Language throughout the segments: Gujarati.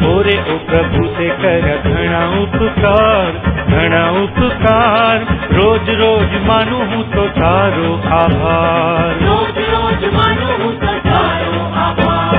ओरे ओ प्रभु ते कर घना उपकार, रोज रोज मानू हूँ तो तारो आभार, रोज रोज मानू हूँ तो तारो आभार।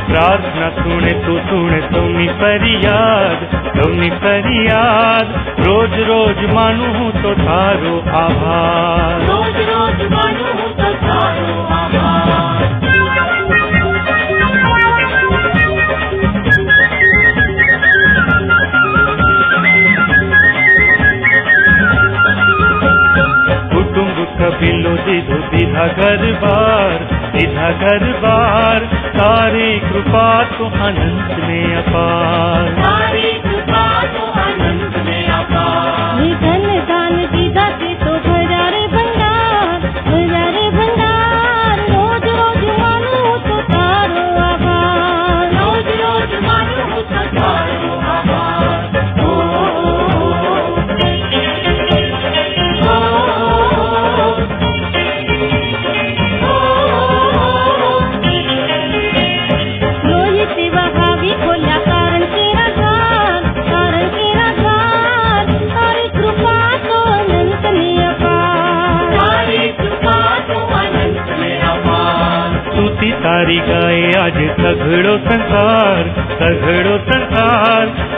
प्रार्थना सुने तू सुने तुमनी फरियाद, रोज रोज मानू हूँ तो तारो आभार, रोज रोज मानू हूँ तो तारो आभार। कुटुंब कबिलो दीधो दीधा घर बार, तारी कृपा तो अनंत में अपार, तारी कृपा तो अनंत में अपार। ये धन दान दीदा से तो भरा रे भंडार, रोज रोज मानू तो तारो आभार, रोज रोज मानू हूँ तो तारो आभार। तारी गाए आज सघड़ो संसार,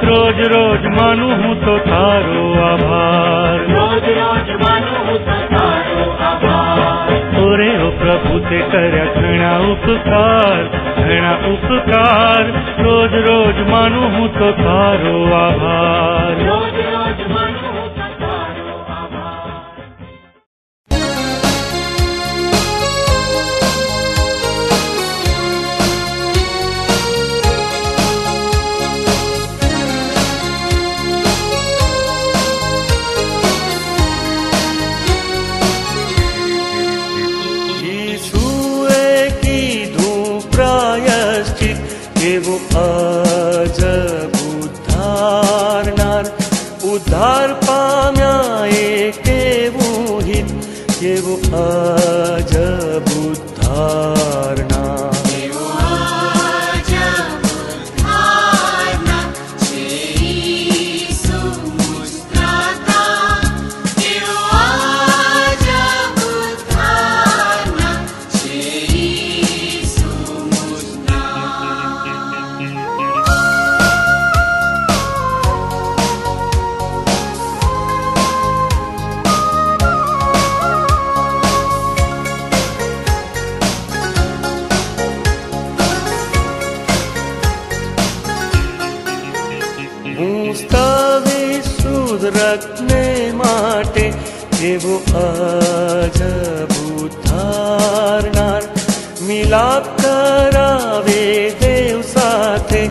रोज रोज मानू हूँ तो तारो आभार, रोज रोज मानू हूँ तो तारो आभार। ओरे ओ प्रभु ते कर घना उपकार, रोज रोज मानू हूँ तो तारो आभार, रोज रोज मानू हूँ तो तारो आभार। वो अजब उद्धार पाम्या एके वो हित, ये वो अजब उद्धारना, રખને માટે એવો અજબ ઉદ્ધારનાર, મિલાપ કરાવે દેવ સાથે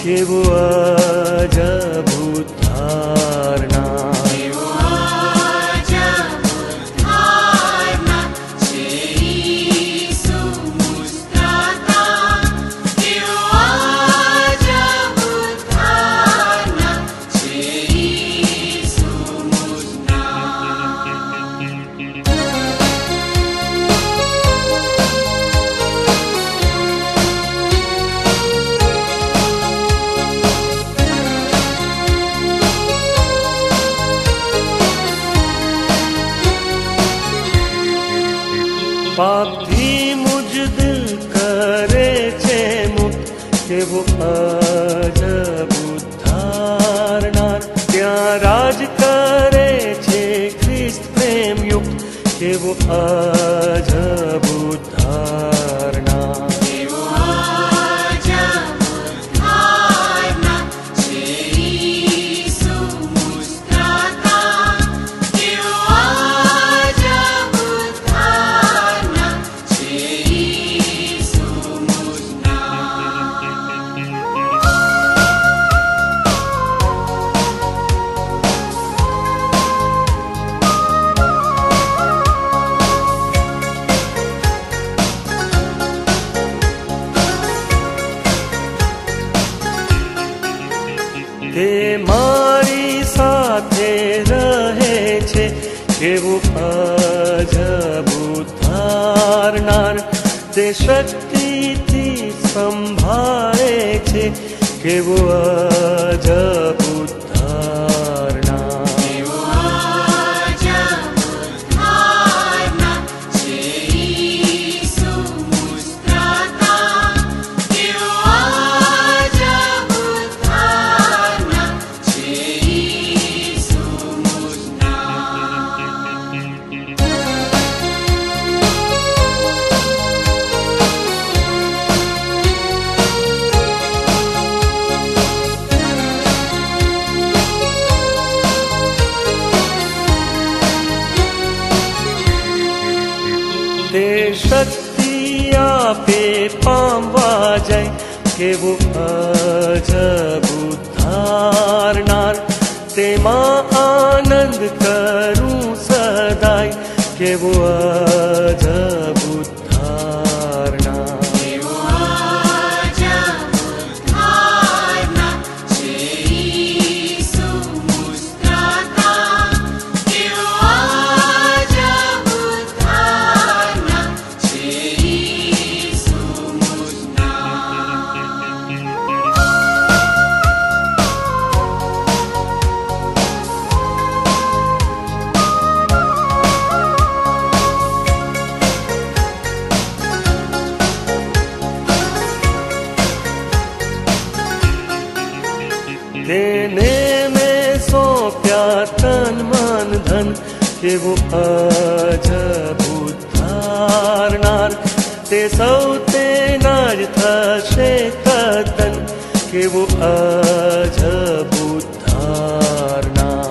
કેવો અજબ ઉદ્ધારનાર, પાપથી મુજ દિલ કરે છે મુક્ત કેવો અજબ ઉદ્ધારનાર, ત્યાં રાજ કરે છે ખ્રિસ્ત પ્રેમ યુક્ત કેવો અજબ ઉદ્ધારનાર, મારી સાથે રહે છે કેવું અજબુત ધારનાર, તે શક્તિથી સંભાળે છે કેવું અજબુત ધારનાર. તે શક્તિ આપે પામવા જાય કેવું અજબુત ધારનાર, તેમાં આનંદ કરું સદાય કેવું અજબુત ધારનાર. તેને મેં સોંપ્યા તન મન ધન કેવું અજબુત ધારનાર, તે સૌ તેના જ થશે તદ્દન કેવું અજબુત ધારનાર.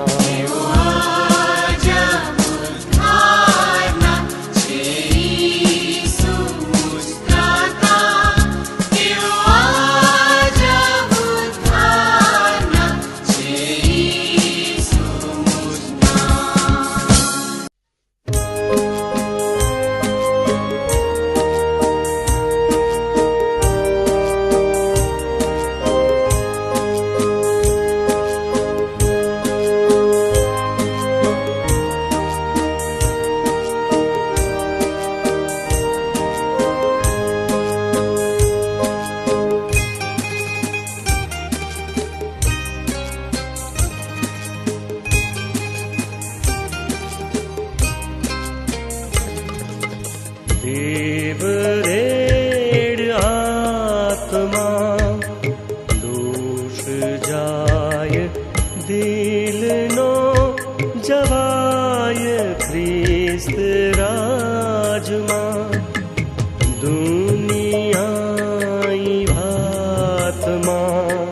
દેવ રેડ આત્મા દોષ જાય દિલનો જવાય ખ્રિસ્ત રાજમાં, દુનિયાઈ ભાતમાં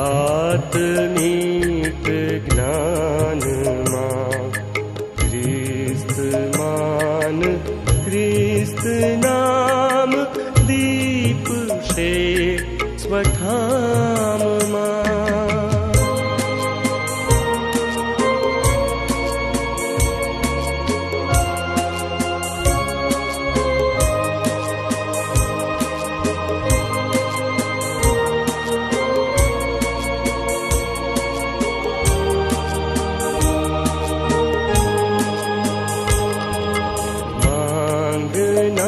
આત્મિક જ્ઞાનમાં ખ્રિસ્ત માન ખ્રિસ્ત નામ દીપ છે સ્વધામમાં.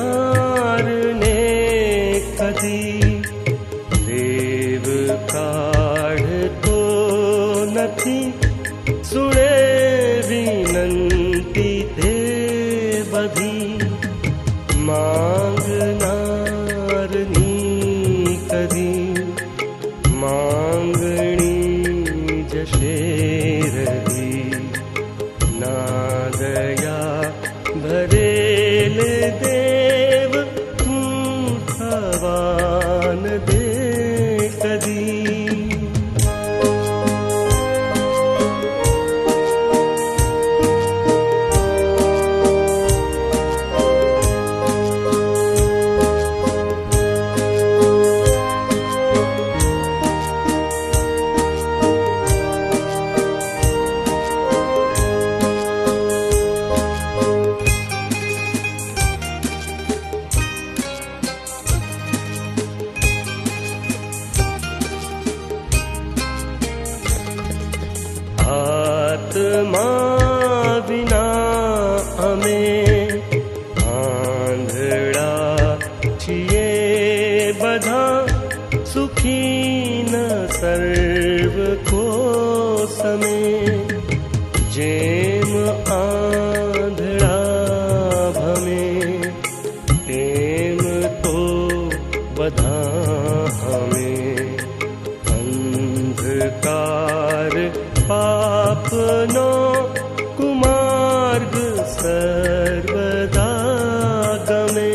માંગનારને કદી દેવ કાઢતો નથી, સુણે વિનંતી તે બધી માંગનારની કદી માંગણી જશે રહી. ના દયા ભરેલ દેવ તું થવાન દે કદી. તમારા વિના અમે આંધળા છીએ બધા, સુખી ન સર્વ કો સમે. જેમ આંધળા ભમે તેમ તો બધા અમે. અંધકાર પાપનો કુમાર્ગ સર્વદા ગમે.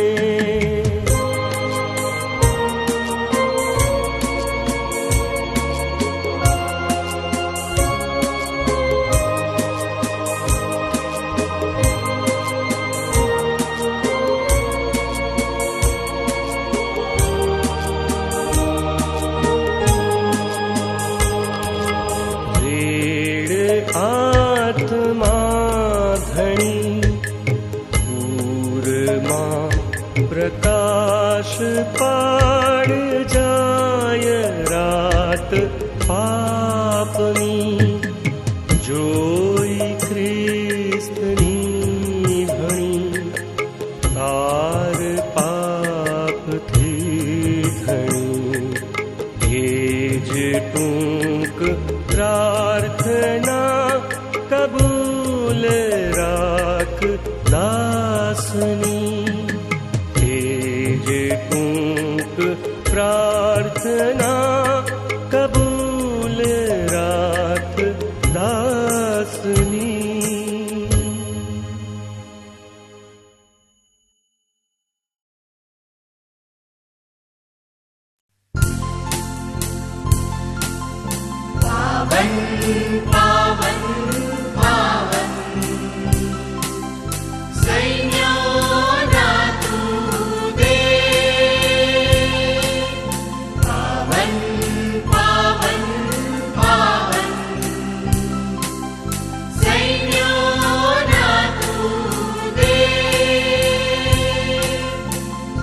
પ્રકાશ પાડ જાય રાત પાપની, જોઈ ખ્રિસ્તની ભણી તાર પાપથી ધણી. એ જ ટૂંક પ્રાર્થના કબૂલ રાખ દાસની. પ્રાર્થના કબૂલ રાખ દાસની. પાવન પાવન પાવન સૈન્યોના તું દેવ. પાવન પાવન પાવન સૈન્યોના તું દેવ.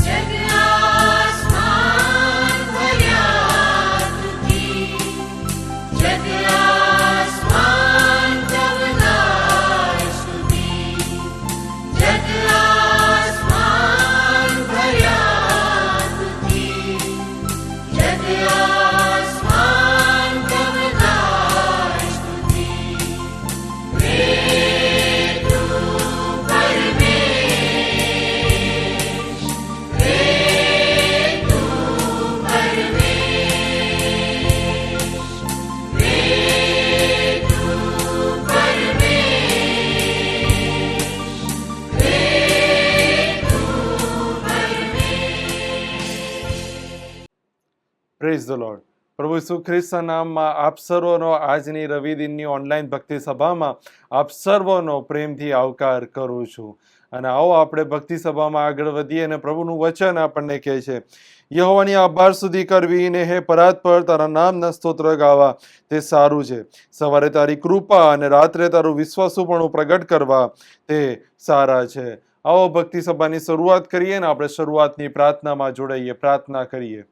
જગ આસમાન ભર્યા તુથી, જગ આસમાન તવના સ્તુતિ. જગ આસમાન ભર્યા તુથી, જગ આસમાન તવના સ્તુતિ. રે તું પરમેશ, રે તું પરમેશ, રે તું પરમેશ, રે તું પરમેશ. Praise the lord. પ્રભુ ઈસુ ખ્રિસ્તના નામમાં આપ સર્વનો આજની રવિ દિનની ઓનલાઈન ભક્તિ સભામાં આપ સર્વનો પ્રેમથી આવકાર કરું છું. અને આવો આપણે ભક્તિ સભામાં આગળ વધીએ. અને પ્રભુનું વચન આપણને કહે છે, યહોવાની આભાર સુધી કરવી ને હે પરાત્પર તારા નામના સ્તોત્ર ગાવા તે સારું છે. સવારે તારી કૃપા અને રાત્રે તારું વિશ્વાસુપણું પ્રગટ કરવા તે સારા છે. આવો ભક્તિ સભાની શરૂઆત કરીએ ને આપણે શરૂઆતની પ્રાર્થનામાં જોડાઈએ, પ્રાર્થના કરીએ.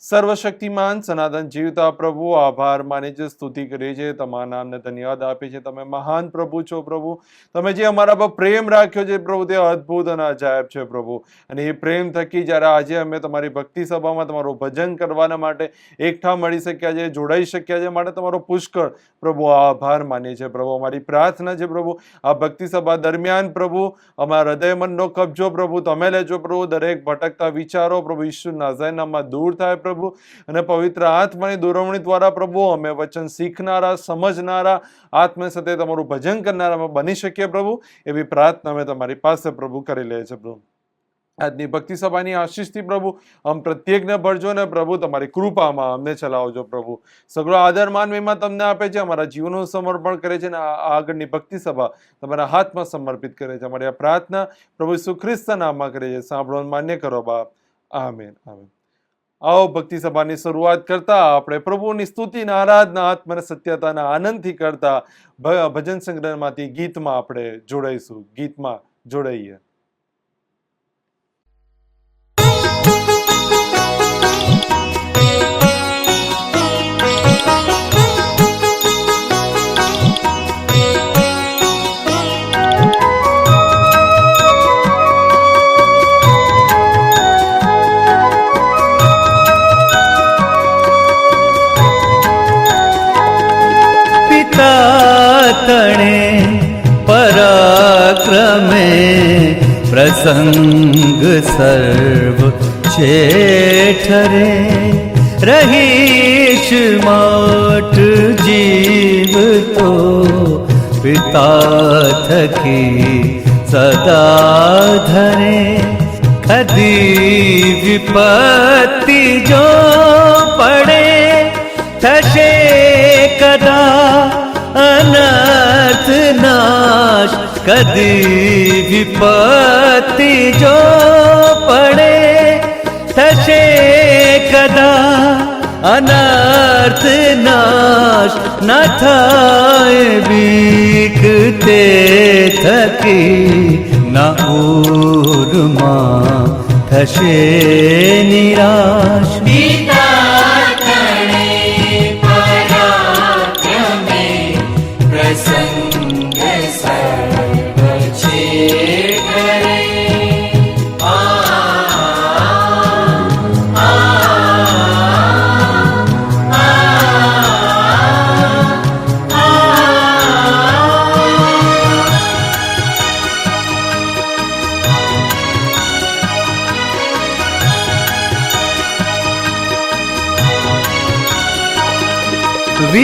સર્વશક્તિમાન સનાતન જીવતા પ્રભુ, આભાર માને છે, સ્તુતિ કરીએ છીએ, તમારા નામને ધન્યવાદ આપીએ છીએ. તમે મહાન પ્રભુ છો પ્રભુ. તમે જે અમારા પર પ્રેમ રાખ્યો છે પ્રભુ તે અદ્ભુત અને અજાયબ છે પ્રભુ. અને એ પ્રેમ થકી જ્યારે આજે અમે તમારી ભક્તિ સભામાં તમારું ભજન કરવાના માટે એકઠા મળી શક્યા છે, જોડાઈ શક્યા છે, માટે તમારો પુષ્કળ પ્રભુ આભાર માનીએ છીએ પ્રભુ. અમારી પ્રાર્થના છે પ્રભુ, આ ભક્તિ સભા દરમિયાન પ્રભુ અમારા હૃદય મનનો કબજો પ્રભુ તમે લેજો પ્રભુ. દરેક ભટકતા વિચારો પ્રભુ ઈસુ નાઝરેના નામમાં દૂર થાય પ્રભુ. અને પવિત્ર આત્માની દોરવણી દ્વારા પ્રભુ અમે વચન શીખનારા, સમજનારા, આત્મા સાથે તમારું ભજન કરનારા અમે બની શકીએ પ્રભુ. એવી પ્રાર્થના અમે તમારી પાસે પ્રભુ કરી લઈએ છીએ પ્રભુ. આજની ભક્તિ સભાની આશીષથી પ્રભુ આમ પ્રત્યેકને ભરજો ને પ્રભુ તમારી કૃપામાં અમને ચલાવજો પ્રભુ. સગળો આદર માનવીમાં તમને આપે છે, અમારા જીવનનું સમર્પણ કરે છે, અને આગળની ભક્તિ સભા તમારા હાથમાં સમર્પિત કરે છે. અમારી આ પ્રાર્થના પ્રભુ ઈસુ ખ્રિસ્તના નામમાં કરે છે. સાંભળો, માન્ય કરો બાપ. Amen, amen. આવો ભક્તિ સભાની શરૂઆત કરતા આપણે પ્રભુની સ્તુતિના, આરાધના, આત્મા સત્યતાના આનંદથી કરતા ભજન સંગ્રહમાંથી ગીતમાં આપણે જોડાઈશું. ગીતમાં જોડાઈએ. तणे पराक्रमे प्रसंग सर्व ठरे रहीश माट जीव तो पिता थकी सदा धरे कदी विपत्ति जो पड़े थशे कदा अनर्थ नाश कदी विपत्ति जो पड़े थशे कदा अनर्थ नाश न थाय बीक ते थकी न ऊर्मा थशे निराश पिता तणे पराक्रमे प्रसंग सर्व करे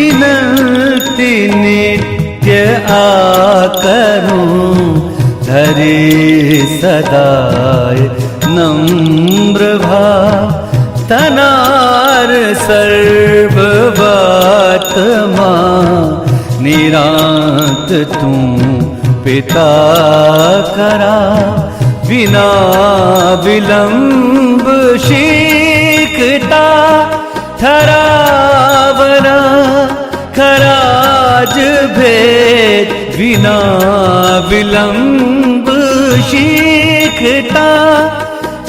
विनती नित्य आकरूं धरी सदाय नम्र भाव तनार सर्व बात मां निरांत तू पिता करा बिना विलंब शीखता थरावना खराज भेद बिना विलंब शीखता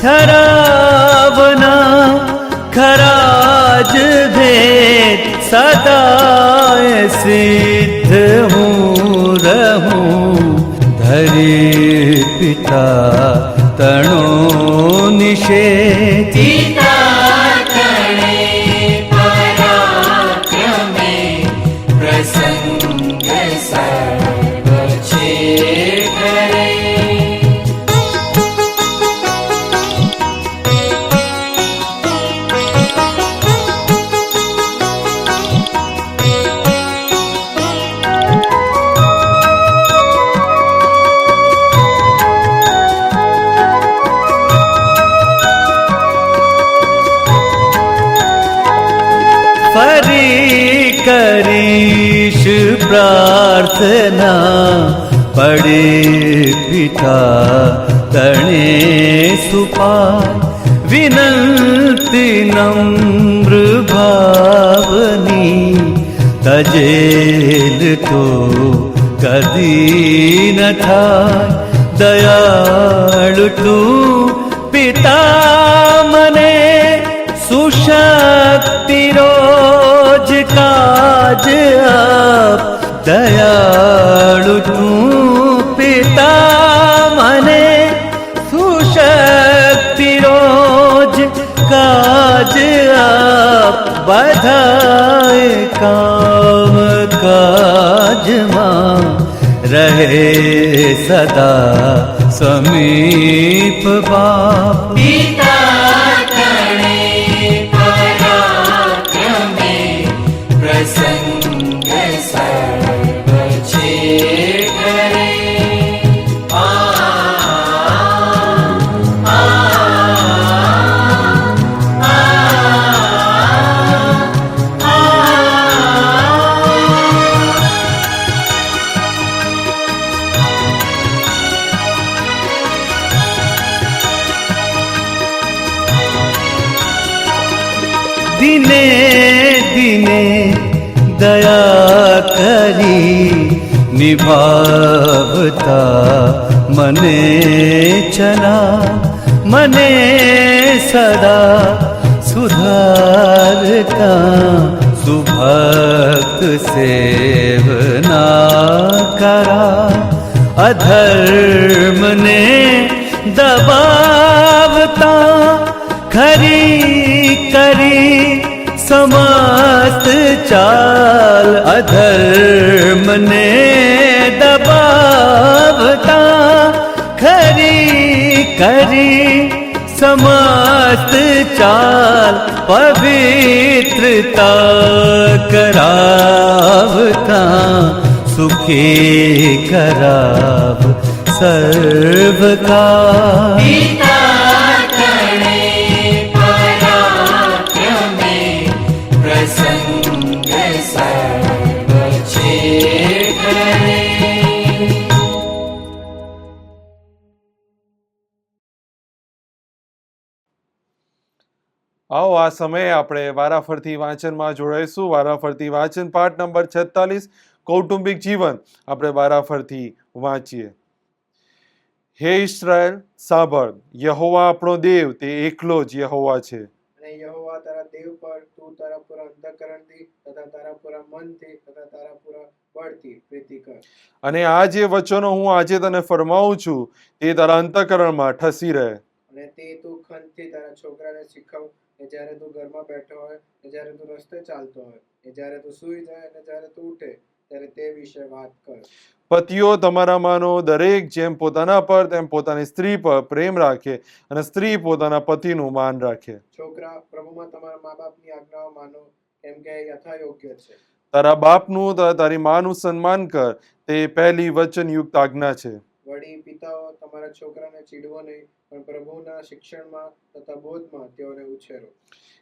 थरावना खराज भेद सदा सिद्ध हूँ रहूं धरी पिता तणो निषेध पिता तणे पराक्रमे प्रसंग सर्व करे फरी करीश प्रार्थना पड़े पिता तणे सुपाय विनंती नम्र भावनी तजेल तो कदी न थाय दयाळु तू पिता मने सुशक्ति रोज काज आप दयाळु तू पिता मने सुशक्ति रोज काज आप बधाए काम काज मां रहे सदा समीप बाप पिता तणे पराक्रमे प्रसंग सर्व करे दिने दिने दया करी निभावता मने चला मने सदा सुधारता सुभक्त सेवना करा अधर्म ने दबावता खरी करी समस्त चाल अधर्म મને દબાવતા ખરી કરી સમસ્ત ચાલ પવિત્રતા કરાવતા સુખી કરાવ સર્વકા પિતા તણે પરાક્રમે પ્રસંગ સર્વ છે કરે. આવો આ સમયે આપણે વારાફરતી વાંચનમાં જોડાઈશું. વારાફરતી વાંચન પાઠ નંબર 46 કૌટુંબિક જીવન આપણે વારાફરતી વાંચીએ. હે ઇસ્રાએલ સાંભળ, યહોવા આપણો દેવ તે એકલો જ યહોવા છે. અને યહોવા તારા દેવ પર તું તારા પૂરા અંતઃકરણથી તથા તારા પૂરા મનથી તથા તારા પૂરા બળથી પ્રીતિ કર. અને આ જે વચનો હું આજે તને ફરમાવું છું તે તારા અંતઃકરણમાં ઠસી રહે. અને તે તું ખંતથી તારા છોકરાને શીખવ, ને જ્યારે તું ઘરમાં બેઠો હોય, ને જ્યારે તું રસ્તે ચાલતો હોય, ને જ્યારે તું સૂઈ જાય અને જ્યારે તું ઉઠે ત્યારે તે વિશે વાત કર. પતિઓ તમારામાંનો દરેક જેમ પોતાના પર તેમ પોતાની સ્ત્રી પર પ્રેમ રાખે અને સ્ત્રી પોતાના પતિનું માન રાખે. છોકરા, પ્રભુમાં તમારા મા બાપની આજ્ઞાઓ માનો, કેમ કે એ યથાયોગ્ય છે. તારા બાપનું તથા તારી માનું સન્માન કર, તે પહેલી વચનયુક્ત આજ્ઞા છે. વળી પિતાઓ, તમારા છોકરાને ચીડવો નહીં, પણ પ્રભુના શિક્ષણમાં તથા બોધમાં તેઓને ઉછેરો.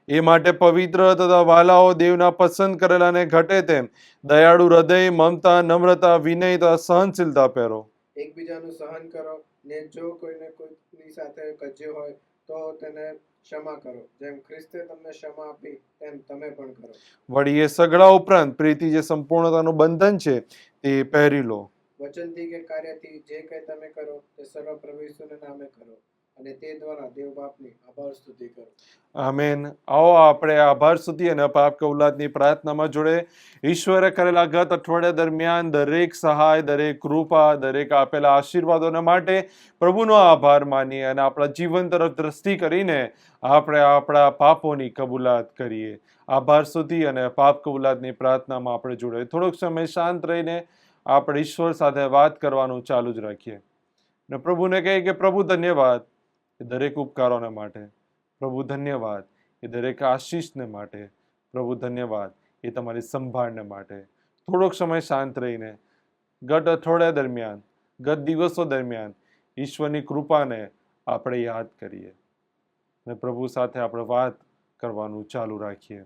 એ માટે પવિત્ર તથા વાલાઓ દેવના પસંદ કરેલાને ઘટે તેમ દયાળુ હૃદય, મમતા, નમ્રતા, વિનય તથા સહનશીલતા પહેરો. એકબીજાનું સહન કરો, ને જો કોઈને કોઈની સાથે કજ્યો હોય તો તેને ક્ષમા કરો, જેમ ખ્રિસ્તે તમને ક્ષમા આપી તેમ તમે પણ કરો. વળી એ સગડા ઉપરાંત પ્રીતિ જે સંપૂર્ણતાનું બંધન છે તે પહેરી લો. વચનથી કે કાર્યથી જે કંઈ તમે કરો તે સર્વ પ્રભુ ઈસુના નામે કરો, અને તે દ્વારા દેવ બાપની આભાર સ્તુતિ કરો. આમેન. આવો આપણે આભાર સ્તુતિ અને પાપ કૌલાદની પ્રાર્થનામાં જોડે. ઈશ્વરે કરેલા ગત અઠવાડિયા દરમિયાન દરેક સહાય, દરેક કૃપા, દરેક આપેલા આશીર્વાદોના માટે પ્રભુનો આભાર માનીએ અને આપણા જીવન તરફ દ્રષ્ટિ કરીને આપણે આપણા પાપોની કબૂલાત કરીએ. આભાર સ્તુતિ અને પાપ કબૂલાતની પ્રાર્થનામાં આપણે જોડે થોડોક સમય શાંત રહીને આપણે ઈશ્વર સાથે વાત કરવાનું ચાલુ જ રાખીએ ને પ્રભુને કહીએ કે પ્રભુ ધન્યવાદ એ દરેક ઉપકારોને માટે, પ્રભુ ધન્યવાદ એ દરેક આશીષને માટે, પ્રભુ ધન્યવાદ એ તમારી સંભાળને માટે. થોડોક સમય શાંત રહીને ગત અઠવાડિયા દરમિયાન, ગત દિવસો દરમિયાન ઈશ્વરની કૃપાને આપણે યાદ કરીએ અને પ્રભુ સાથે આપણે વાત કરવાનું ચાલુ રાખીએ.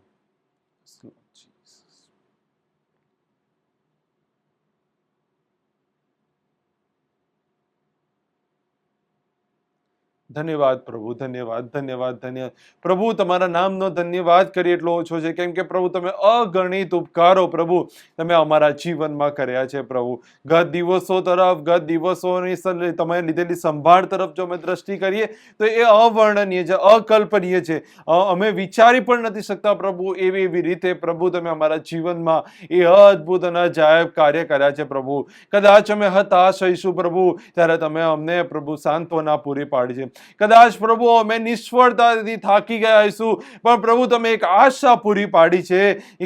ધન્યવાદ પ્રભુ, ધન્યવાદ, ધન્યવાદ, ધન્યવાદ પ્રભુ. તમારા નામનો ધન્યવાદ કરી એટલો ઓછો છે, કેમ કે પ્રભુ તમે અગણિત ઉપકારો પ્રભુ તમે અમારા જીવનમાં કર્યા છે. પ્રભુ ગત દિવસો તરફ, ગત દિવસોની તમે લીધેલી સંભાળ તરફ જો અમે દ્રષ્ટિ કરીએ તો એ અવર્ણનીય છે, અકલ્પનીય છે. અમે વિચારી પણ નથી શકતા પ્રભુ એવી એવી રીતે પ્રભુ તમે અમારા જીવનમાં એ અદ્ભુત અને અજાયબ કાર્ય કર્યા છે. પ્રભુ કદાચ અમે હતાશ હઈશું પ્રભુ ત્યારે તમે અમને પ્રભુ સાંત્વના પૂરી પાડી છે. કદાચ પ્રભુ અમે નિષ્ફળતાથી થાકી ગયા હઈશું, પણ પ્રભુ તમે એક આશા પૂરી પાડી છે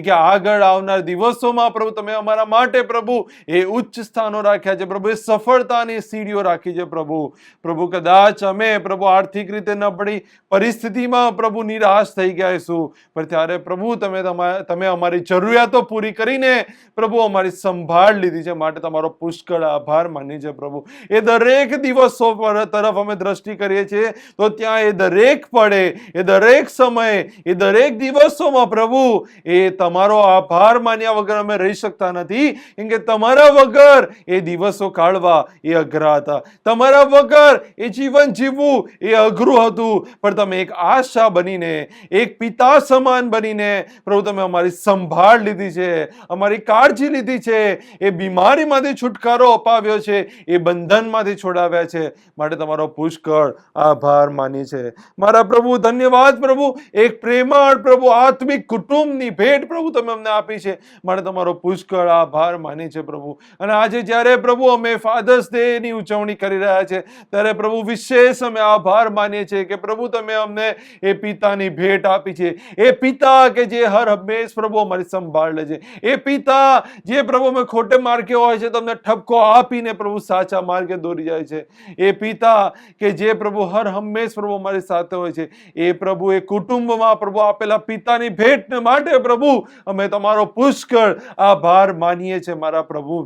કે આગળ આવનાર દિવસોમાં પ્રભુ તમે અમારા માટે પ્રભુ એ ઉચ્ચ સ્થાનો રાખ્યા છે પ્રભુ, એ સફળતાની સીડીઓ રાખી છે પ્રભુ. પ્રભુ કદાચ અમે પ્રભુ આર્થિક રીતે નબળી પરિસ્થિતિમાં પ્રભુ નિરાશ થઈ ગયા હઈશું, પણ ત્યારે પ્રભુ તમે અમારી જરૂરિયાતો પૂરી કરીને પ્રભુ અમારી સંભાળ લીધી છે, માટે તમારો પુષ્કળ આભાર માની છે પ્રભુ. એ દરેક દિવસો તરફ અમે દ્રષ્ટિ કરીએ છીએ તો ત્યાં એ દરેક પડે, એ દરેક સમયે, એ દરેક દિવસોમાં પ્રભુ એ તમારો આભાર માન્યા વગર અમે રહી શકતા નથી, કેમ કે તમારા વગર એ દિવસો કાઢવા એ અઘરા હતા, તમારા વગર એ જીવન જીવવું એ અઘરું હતું. પણ તમે એક આશા બનીને, એક પિતા સમાન બનીને પ્રભુ તમે અમારી સંભાળ લીધી છે, અમારી કાળજી લીધી છે, એ બીમારીમાંથી છુટકારો અપાવ્યો છે, એ બંધનમાંથી છોડાવ્યા છે, માટે તમારો પુષ્કળ આભાર માનીએ છીએ. મારા પ્રભુ ધન્યવાદ પ્રભુ, એક પ્રેમાળ પ્રભુ આત્મિક કુટુંબની ભેટ પ્રભુ તમે અમને આપી છે, માટે તમારો પુષ્કળ આભાર માનીએ છીએ પ્રભુ. અને આજે જ્યારે પ્રભુ અમે ફાધર્સ ડે ની ઉજવણી કરી રહ્યા છે, ત્યારે પ્રભુ વિશેષ અમે આભાર માનીએ છીએ કે પ્રભુ તમે અમને એ પિતાની ભેટ આપી છે. એ પિતા કે જે હર હંમેશ પ્રભુ અમારી સંભાળ લે છે. એ પિતા જે પ્રભુ અમે ખોટે માર્ગે હોય છે તમને ઠપકો આપીને પ્રભુ સાચા માર્ગે દોરી જાય છે. એ પિતા કે જે પ્રભુ હર હંમેશ પ્રભુ અમારી સાથે હોય છે. એ પ્રભુ એ કુટુંબમાં પ્રભુ આપેલા પિતાની ભેટને માટે પ્રભુ અમે તમારો પુષ્કળ આભાર માનીએ છીએ મારા પ્રભુ.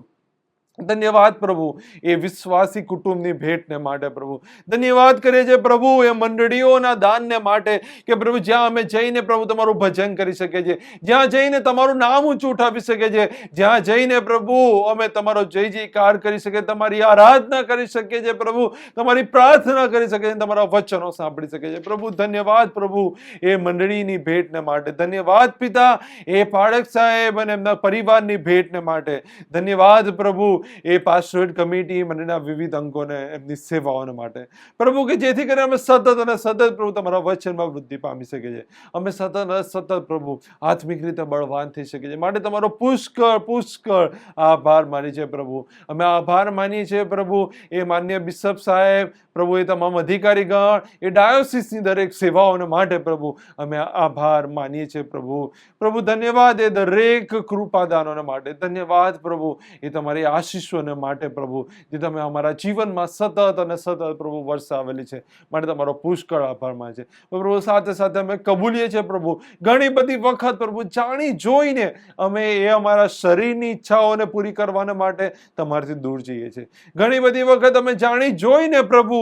ધન્યવાદ પ્રભુ એ વિશ્વાસી કુટુંબની ભેટને માટે પ્રભુ. ધન્યવાદ કરીએ છીએ પ્રભુ એ મંડળીઓના દાનને માટે કે પ્રભુ જ્યાં અમે જઈને પ્રભુ તમારું ભજન કરી શકીએ છીએ, જ્યાં જઈને તમારું નામ ઊંચું ઉઠાવી શકીએ છીએ, જ્યાં જઈને પ્રભુ અમે તમારો જય જયકાર કરી શકીએ, તમારી આરાધના કરી શકીએ છીએ પ્રભુ, તમારી પ્રાર્થના કરી શકીએ છીએ, તમારા વચનો સાંભળી શકીએ છીએ પ્રભુ. ધન્યવાદ પ્રભુ એ મંડળીની ભેટને માટે. ધન્યવાદ પિતા એ પાળક સાહેબ અને એમના પરિવારની ભેટને માટે. ધન્યવાદ પ્રભુ એ પાસ્ટોરેટ કમિટી મંડળના વિવિધ અંગોને એમની સેવાઓને માટે પ્રભુ, કે જેથી કરીને અમે સતત અને સતત પ્રભુ તમારા વચનમાં વૃદ્ધિ પામી શકીએ છીએ. અમે સતત અને સતત પ્રભુ આત્મિક રીતે બળવાન થઈ શકીએ છીએ. માટે તમારો પુષ્કળ આભાર માનીએ છીએ પ્રભુ. અમે આભાર માનીએ છીએ પ્રભુ એ માન્ય બિશપ સાહેબ પ્રભુ, એ તમામ અધિકારીગણ, એ ડાયોસિસની દરેક સેવાઓને માટે પ્રભુ અમે આભાર માનીએ છીએ પ્રભુ. પ્રભુ ધન્યવાદ એ દરેક કૃપાદાનોને માટે. ધન્યવાદ પ્રભુ એ તમારી આશીષોને માટે પ્રભુ, જે તમે અમારા જીવનમાં સતત અને સતત પ્રભુ વરસાવેલી છે, માટે તમારો પુષ્કળ આભાર માને છે પ્રભુ. સાથે સાથે અમે કબૂલીએ છીએ પ્રભુ ઘણી બધી વખત પ્રભુ જાણી જોઈને અમે એ અમારા શરીરની ઈચ્છાઓને પૂરી કરવાને માટે તમારાથી દૂર જઈએ છીએ. ઘણી બધી વખત અમે જાણી જોઈને પ્રભુ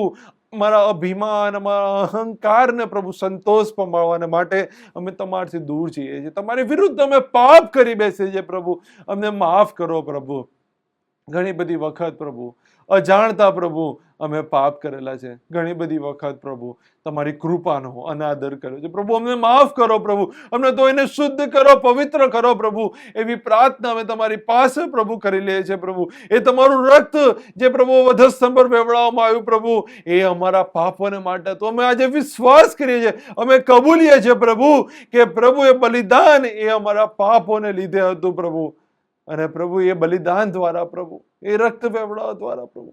અમારા અભિમાન, અમારા અહંકારને પ્રભુ સંતોષ પામવાને માટે અમે તમારાથી દૂર જઈએ છીએ. તમારી વિરુદ્ધ અમે પાપ કરી બેસીએ છીએ પ્રભુ, અમને માફ કરો પ્રભુ. ઘણી બધી વખત પ્રભુ અજાણતા પ્રભુ અમે પાપ કરેલા છે. ઘણી બધી વખત પ્રભુ તમારી કૃપાનો અનાદર કર્યો છે પ્રભુ, અમને માફ કરો પ્રભુ, અમને તો એને શુદ્ધ કરો, પવિત્ર કરો પ્રભુ. એવી પ્રાર્થના અમે તમારી પાસે પ્રભુ કરી લઈએ છીએ પ્રભુ. એ તમારું રક્ત જે પ્રભુ વધસ્તંભ પર વેવડાવવામાં આવ્યું પ્રભુ, એ અમારા પાપોને માટે તો અમે આજે વિશ્વાસ કરીએ છીએ, અમે કબૂલીએ છીએ પ્રભુ કે પ્રભુ એ બલિદાન એ અમારા પાપોને લીધે હતું પ્રભુ. અને પ્રભુ એ બલિદાન દ્વારા પ્રભુ, એ રક્ત વેવડાવવા દ્વારા પ્રભુ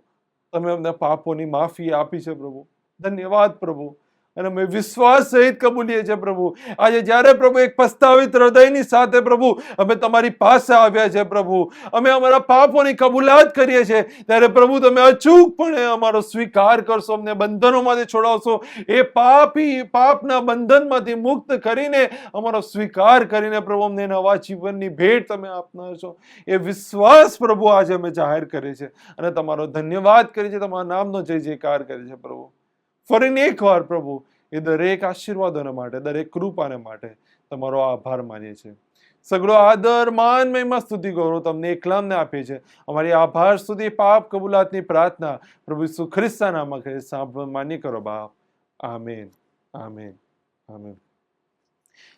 તમે અમને પાપોની માફી આપી છે પ્રભુ. ધન્યવાદ પ્રભુ. અને અમે વિશ્વાસ સહિત કબૂલીએ છીએ પ્રભુ. આજે જ્યારે પ્રભુ એક પસ્તાવિત હૃદયની સાથે પ્રભુ અમે તમારી પાસે આવ્યા છે પ્રભુ, અમે અમારા પાપોની કબૂલાત કરીએ છીએ, ત્યારે પ્રભુ તમે અચૂકપણે અમારો સ્વીકાર કરશો, અમને બંધનોમાંથી છોડાવશો, એ પાપના બંધનમાંથી મુક્ત કરીને અમારો સ્વીકાર કરીને પ્રભુ અમને નવા જીવનની ભેટ તમે આપનાર છો. એ વિશ્વાસ પ્રભુ આજે અમે જાહેર કરીએ છીએ અને તમારો ધન્યવાદ કરીએ છીએ, તમારા નામનો જય જયકાર કરીએ છીએ પ્રભુ. ફરીને એકવાર પ્રભુ એ દરેક આશીર્વાદોને માટે, દરેક કૃપાને માટે તમારો આભાર માનીએ છીએ. સગળો આદર, માન, મહિમા, સ્તુતિ, ગૌરવ તમને એકલામને આપીએ છીએ. અમારી આભાર સ્તુતિ, પાપ કબૂલાતની પ્રાર્થના પ્રભુ ઈસુ ખ્રિસ્તના નામમાં કરી સાંભળ માન્ય કરો બાપ. Amen, amen, amen.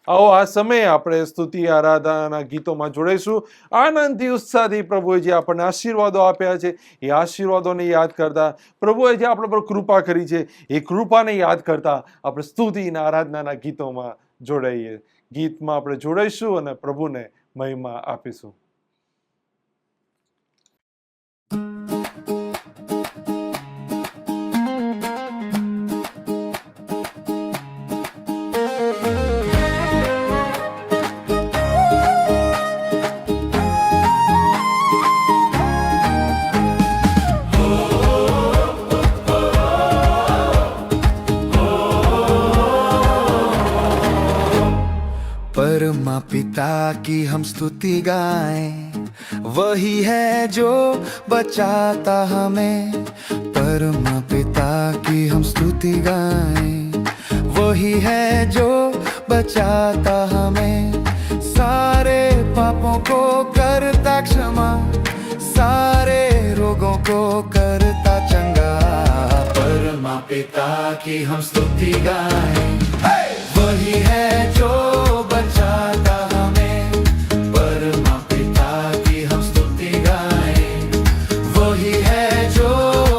આવો આ સમયે આપણે સ્તુતિ આરાધનાના ગીતોમાં જોડાઈશું. આનંદથી, ઉત્સાહથી પ્રભુએ જે આપણને આશીર્વાદો આપ્યા છે એ આશીર્વાદોને યાદ કરતા, પ્રભુએ જે આપણા પર કૃપા કરી છે એ કૃપાને યાદ કરતા આપણે સ્તુતિના આરાધનાના ગીતોમાં જોડાઈએ. ગીતમાં આપણે જોડાઈશું અને પ્રભુને મહિમા આપીશું. परमा पिता की हम स्तुति गाएं, वही है जो बचाता हमें. परमा पिता की हम स्तुति गाएं, वही है जो बचाता हमें. सारे पापों को करता क्षमा, सारे रोगों को करता चंगा. परमा पिता की हम स्तुति गाएं, वही है जो बचाता हमें. परमा पिता की हम स्तुति गाएं, वही है जो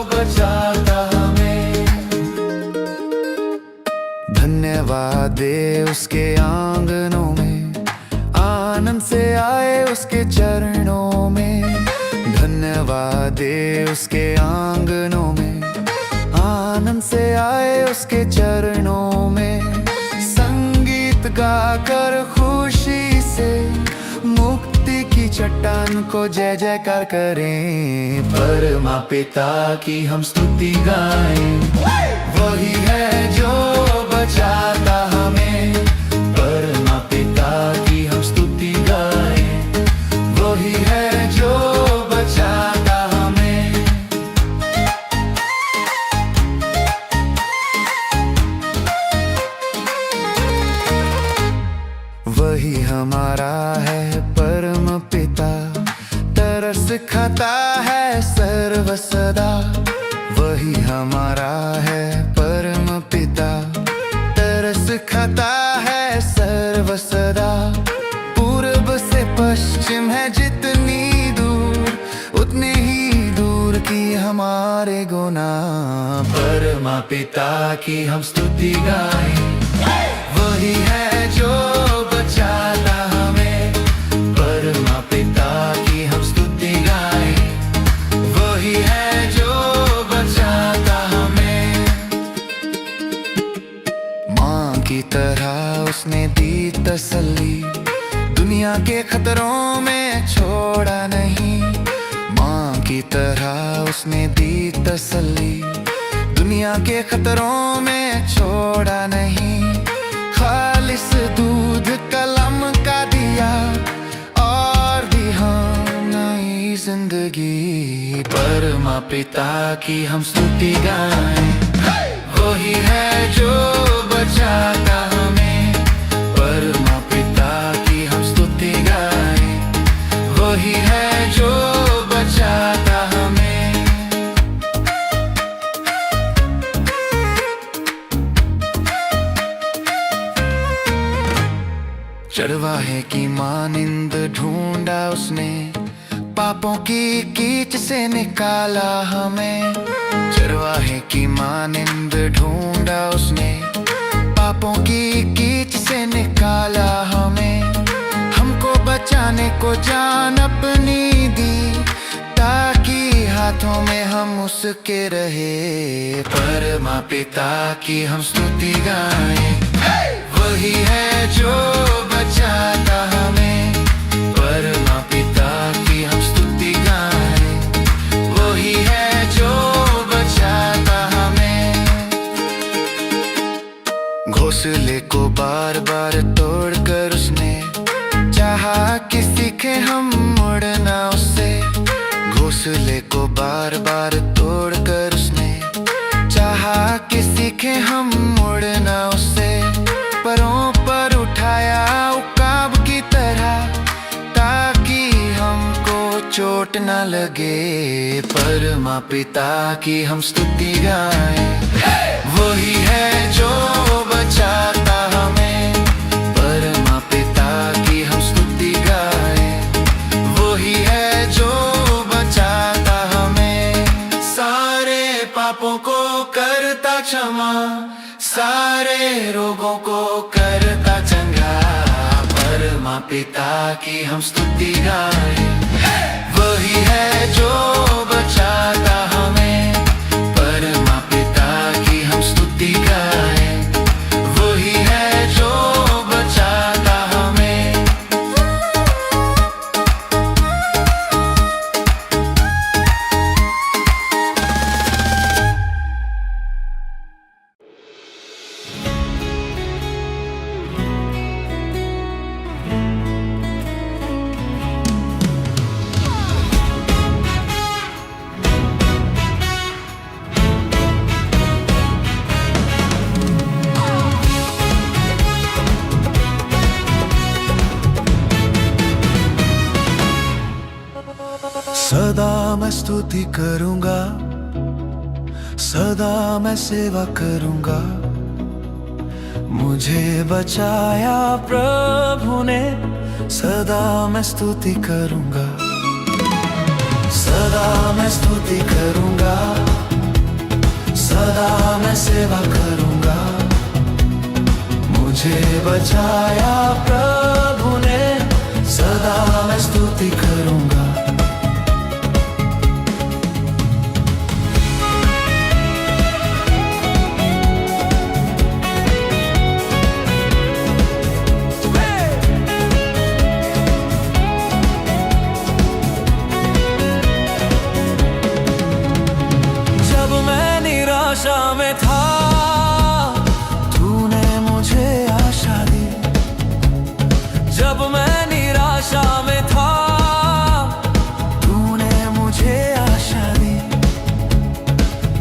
बचाता हमें. उसके चरणों में, धन्यवाद दे उसके आंगनों में, आनंद से आए उसके चरणों में, संगीत गाकर खुशी से मुक्ति की चट्टान को जय जयकार करें। परमा पिता की हम स्तुति गाएं, वही है जो बचाता हमें। परमा पिता की हम स्तुति गाएं, वही है जो बचाता हमें। वही हमारा है परम पिता, तरस खाता है सर्व सदा। वही हमारा है परम पिता, तरस खाता है सर्व सदा। पूर्व से पश्चिम है जितनी दूर, उतने ही दूर की हमारे गुनाह। परमा पिता की हम स्तुति गाएं, वही है जो बचाता हमें। परमा पिता की हम स्तुति गाएं, वही है जो बचाता हमें। माँ की तरह उसने दी तसल्ली, दुनिया के खतरों में छोड़ा नहीं। माँ की तरह उसने दी तसल्ली, दुनिया के खतरों में छोड़ा नहीं। खालिस दूध कलम का दिया और दी हम नई जिंदगी। परमा पिता की हम स्तुति गाएं, वही है जो बचाता हमें। परमा पिता की हम स्तुति गाएं, वही है जो बचाता हमें। चरवाहे की मानिंद ढूंढा उसने, पापों की कीच से निकाला हमें। चरवाहे की मानिंद ढूंढा उसने, पापों की कीच से निकाला हमें। हमको बचाने को जान अपनी दी, ताकि हाथों में हम उसके रहे। परमा पिता की हम स्तुति गाएं, वही है जो बचाता हमें। परमा पिता की हम स्तुति गाएं, वही है जो बचाता हमें। घोंसले को बार बार तोड़कर उसने चाहा कि सीखे हम मुड़ना उससे। घोंसले को बार बार तोड़कर उसने चाहा कि सीखे हम मुड़ना उससे। परों पर उठाया उकाब की तरह, ताकि हमको चोट न लगे। परमा पिता की हम स्तुति गाएं, वही है जो बचाता हमें। परमा पिता की हम स्तुति गाएं, वही है जो बचाता हमें। सारे पापों को करता क्षमा, सारे रोगों को करता चंगा। परमा पिता की हम स्तुति गाएं, वही है जो बचाता हमें। परमा पिता की हम स्तुति गाएं, वही है जो बचाता हमें। सदा मैं स्तुति करूंगा, सदा मैं सेवा करूंगा। मुझे बचाया प्रभु ने, सदा मैं स्तुति करूंगा। सदा मैं स्तुति करूंगा, सदा मैं सेवा करूंगा। मुझे बचाया प्रभु ने, सदा मैं स्तुति जब मैं निराशा में था, तूने मुझे आशा दी।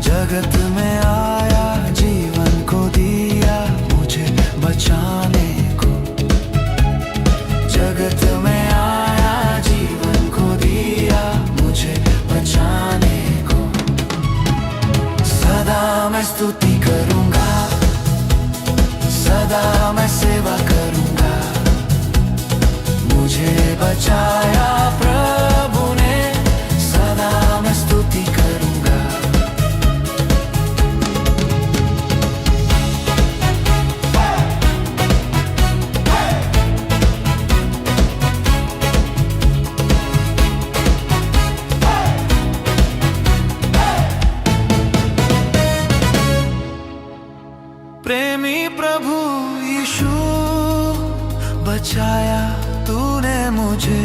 जगत में आया, जीवन को दिया मुझे बचाने को। जगत में आया, जीवन को दिया मुझे बचाने को। सदा मैं स्तुति करूंगा, सदा मैं सेवा करूंगा। मुझे बचाया प्रभु ने, सदा मैं स्तुति करूंगा। प्रेमी प्रभु यीशु, बचाया तूने मुझे।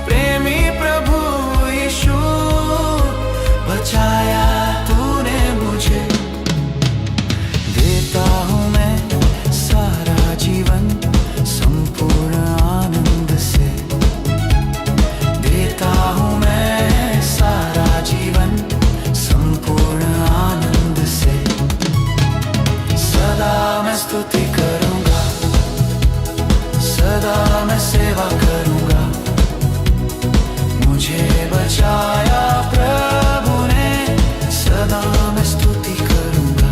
प्रेमी प्रभु यीशु, बचाया तूने मुझे। देता हूँ मैं सारा जीवन संपूर्ण आनंद से। देता हूँ मैं सारा जीवन संपूर्ण आनंद से। सदा मैं स्तुति करूंगा, सदा मैं सेवा करूंगा। मुझे बचाया प्रभु ने, सदा मैं स्तुति करूंगा।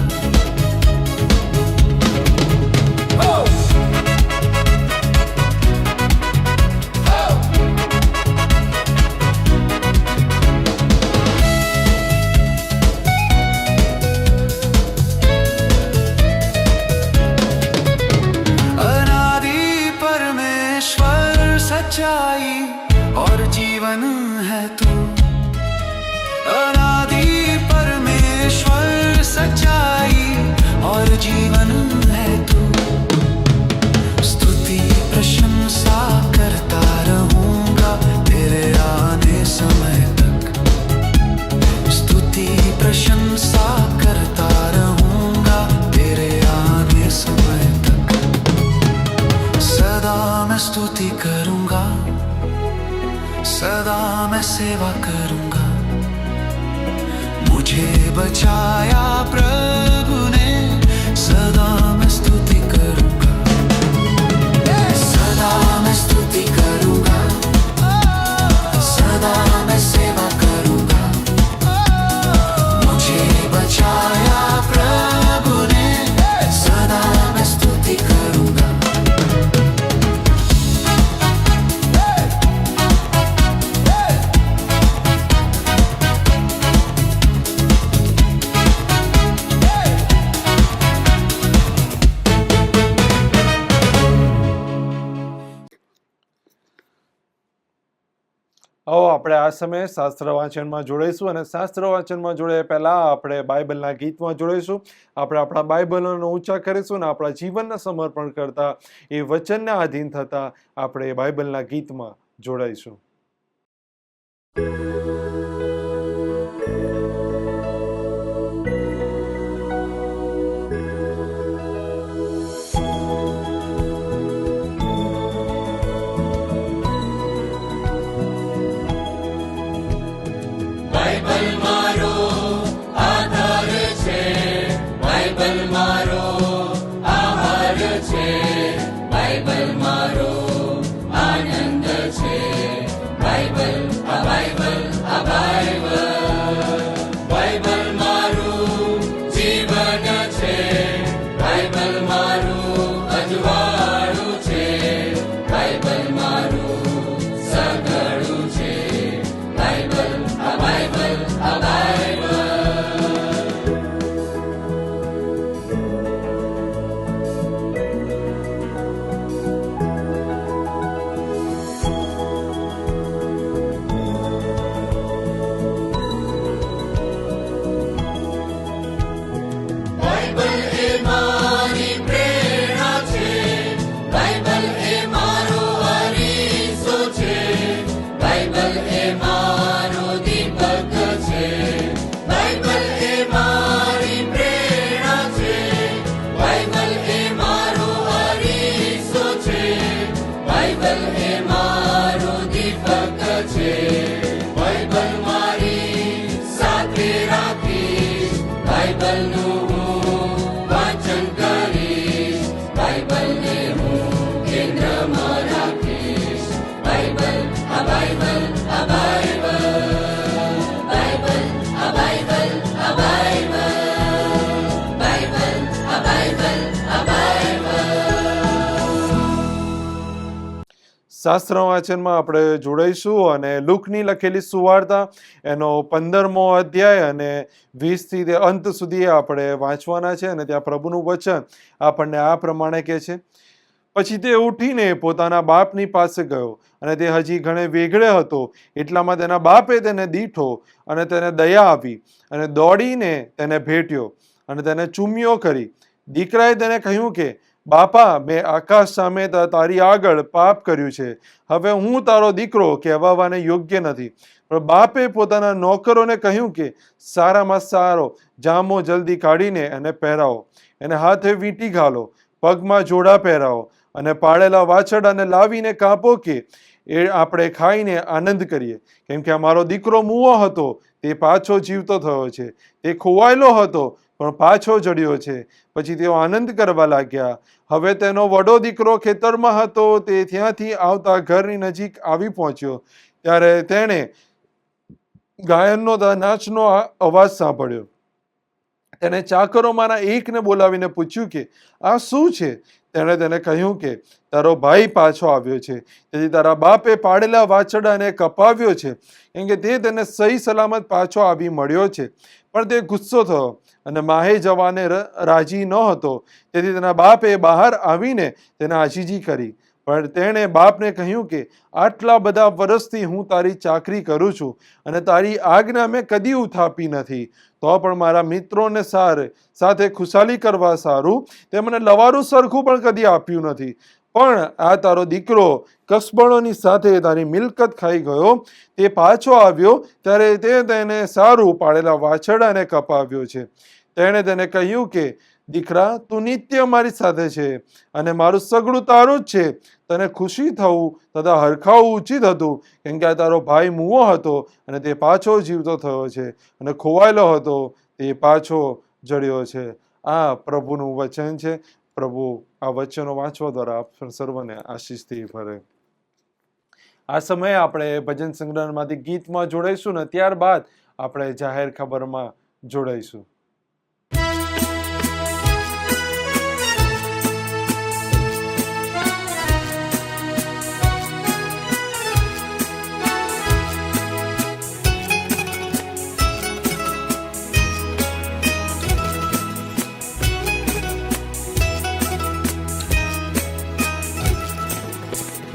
अनादि परमेश्वर सच्चाई और जीवन है तू। अनादि परमेश्वर सच्चाई और जीवन है तू। स्तुति प्रशंसा करता रहूंगा तेरे आने समय तक। स्तुति प्रशंसा करता रहूंगा तेरे आने समय तक। सदा मैं स्तुति करूंगा, सदा मैं सेवा करूंगा। मुझे बचाया प्रभु ने, सदा मैं स्तुति करूंगा। सदा मैं स्तुति करूंगा, सदा मैं सेवा करूंगा। मुझे बचाया प्रभु ने, सदा मैं स्तुति करूंगा। આવો આપણે આ સમયે શાસ્ત્ર વાંચનમાં જોડાઈશું અને શાસ્ત્ર વાંચનમાં જોડાયા પહેલા આપણે બાઇબલના ગીતમાં જોડાઈશું. આપણે આપણા બાઇબલોનો ઊંચા કરીશું અને આપણા જીવનને સમર્પણ કરતા એ વચનને આધીન થતા આપણે બાઇબલના ગીતમાં જોડાઈશું. બાઇબલ મારો આધાર છે, બાઇબલ મારો આહાર છે, બાઇબલ મારો આનંદ છે, બાઇબલ આ બાઇબલ શાસ્ત્ર વાંચનમાં આપણે જોડાઈશું અને લુકની લખેલી સુવાર્તા એનો 15મો અધ્યાય અને 20થી તે અંત સુધી આપણે વાંચવાના છે. અને ત્યાં પ્રભુનું વચન આપણને આ પ્રમાણે કહે છે, પછી તે ઉઠીને પોતાના બાપની પાસે ગયો અને તે હજી ઘણે વેગળે હતો. એટલામાં તેના બાપે તેને દીઠો અને તેને દયા આપી અને દોડીને તેને ભેટ્યો અને તેને ચૂમ્યો કરી. દીકરાએ તેને કહ્યું કે, બાપા, મેં આકાશ સામે તારી આગળ પાપ કર્યું છે. હવે હું તારો દીકરો કહેવાવાને યોગ્ય નથી. પણ બાપે પોતાના નોકરોને કહ્યું કે, સારામાં સારો જામો જલ્દી કાઢીને એને પહેરાવો, એને હાથે વીંટી ઘાલો, પગમાં જોડા પહેરાવો અને પાળેલા વાછરડાને લાવીને કાપો કે એ આપણે ખાઈને આનંદ કરીએ. કેમ કે અમારો દીકરો મૂવો હતો, તે પાછો જીવતો થયો છે, તે ખોવાયેલો હતો પણ પાછો જડ્યો છે. પછી તેઓ આનંદ કરવા લાગ્યા. હવે તેનો વડો દીકરો ખેતરમાં હતો. તે ત્યાંથી આવતા ઘરની નજીક આવી પહોંચ્યો ત્યારે તેણે ગાયનનો નાચનો અવાજ સાંભળ્યો. તેને ચાકરોમાંના એકને બોલાવીને પૂછ્યું કે, આ શું છે? તેણે તેને કહ્યું કે, તારો ભાઈ પાછો આવ્યો છે, તેથી તારા બાપે પાડેલા વાછરડાને કપાવ્યો છે, કેમ કે તે તેને સહી સલામત પાછો આવી મળ્યો છે. પણ તે ગુસ્સો થયો અને માહે જવાને રાજી ન હતો. તેથી તેના બાપે બહાર આવીને તેને આજીજી કરી. પણ તેણે બાપને કહ્યું કે, આટલા બધા વર્ષથી હું તારી ચાકરી કરું છું અને તારી આજ્ઞા મેં કદી ઉથાપી નથી. તો પણ મારા મિત્રોને સાથે ખુશાલી કરવા સારું તે મને લવારું સરખું પણ કદી આપ્યું નથી. પણ આ તારો દીકરો કસબણોની સાથે તારી મિલકત ખાઈ ગયો. તે પાછો આવ્યો ત્યારે તે તેને સારું પાળેલા વાછરડાને કપાવ્યો છે. તેણે તેને કહ્યું કે, દીકરા, તું નિત્ય મારી સાથે છે અને મારું સગડું તારું જ છે. તને ખુશી થવું તથા હરખાવું ઉચિત હતું, કેમ કે આ તારો ભાઈ મૂવો હતો અને તે પાછો જીવતો થયો છે, અને ખોવાયેલો હતો તે પાછો જડ્યો છે. આ પ્રભુનું વચન છે. પ્રભુ આ વચનો વાંચવા દ્વારા આપ સર્વને આશીષથી ભરે. આ સમયે આપણે ભજન સંગ્રહમાંથી ગીતમાં જોડાઈશું ને ત્યારબાદ આપણે જાહેર ખબરમાં જોડાઈશું.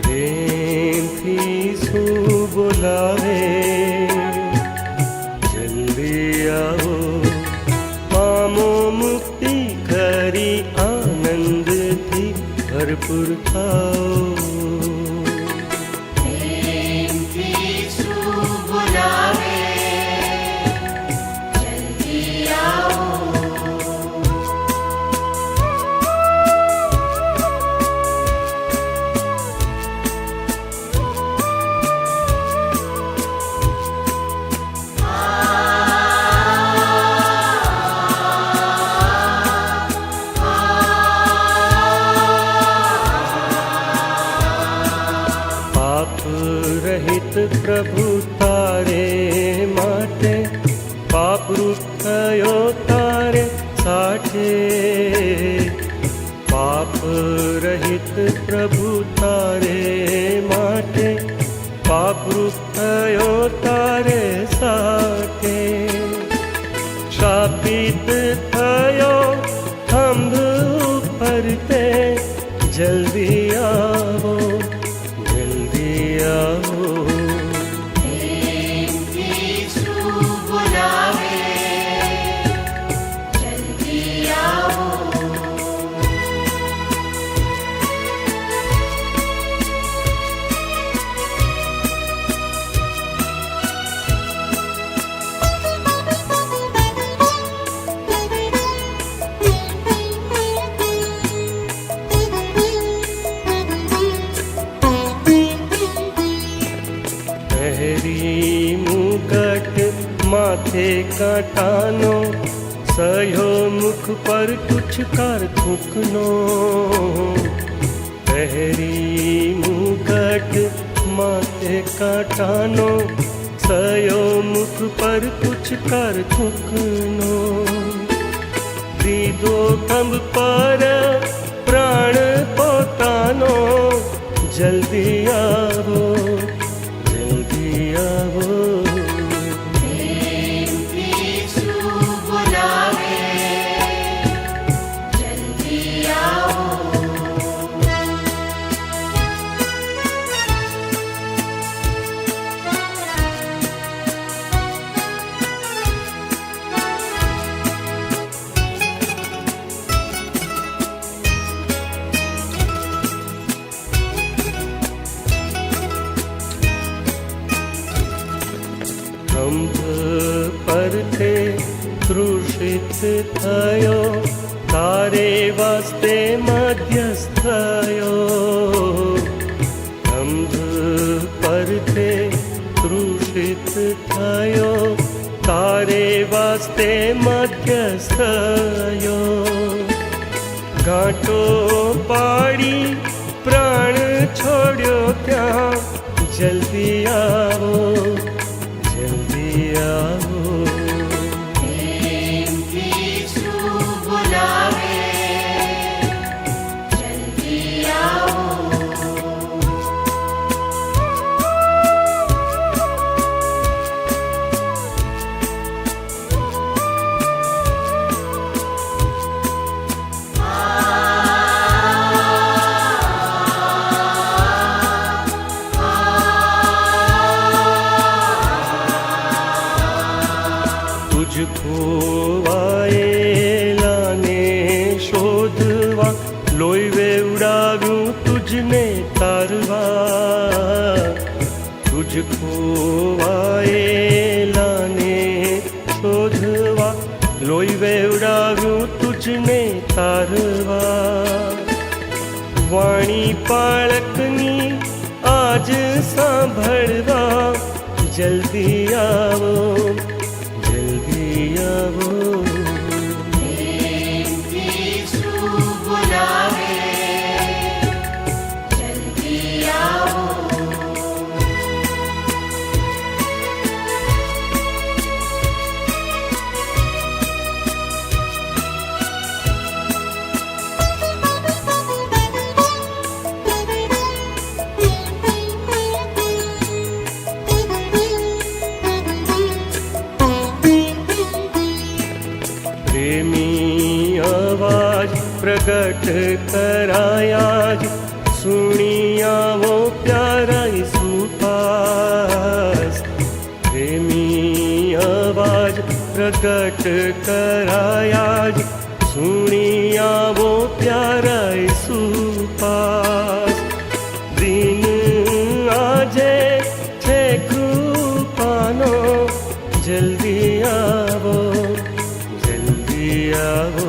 પ્રેમથી શું બોલાવે, જલ્દી આવો, પામો મુક્તિ ખરી, આનંદથી ભરપૂર થાઓ. પ્રભુ તારે માટે પાપરૂપ થયો તારે સાઠે. પાપ રહિત પ્રભુ તારે માટે પાપરૂપ થયો તારે સાઠે. શાપિત થયો ખંભ ઉપર તે, જલ્દી આવો, જલ્દી આવો. માથે કાંટાનો, સહ્યો મુખ પર કુછ કર થૂકનો. પહેરી મુગટ માથે કાંટાનો, સહ્યો મુખ પર કુછ કર થૂકનો. દીધો ખંભ પર પ્રાણ પોતાનો, જલ્દી આવો, જલ્દી આવો. ખંભ પરથી કૃષિત થયો, તારે વાસ્તે મધ્યસ્થ થયો. ખંભ પરથી કૃષિત થયો, તારે વાસ્તે મધ્યસ્થ થયો. ઘાટો પાડી પ્રાણ છોડ્યો ત્યાં, જલ્દી આવો, જલ્દી આવો. ખોવાયેલાને શોધવા, લોહી વેવડાવ્યું તુજને તારવા. તુજ ખોવાયેલાને શોધવા, લોહી વેવડાવ્યું તુજને તારવા. વાણી પાળકની આજ સાંભળવા, જલ્દી આવો, જલ્દી આવો. પ્રેમી અવાજ પ્રગટ કરાયા જ, સુણી આવો પ્યારા સુપાસ. પ્રેમી અવાજ પ્રગટ કરાયા જ, સુણી આવો પ્યારા સુપાસ. દિન આજે છે કૃપાનો, જલ્દી આવો, જલ્દી આવો.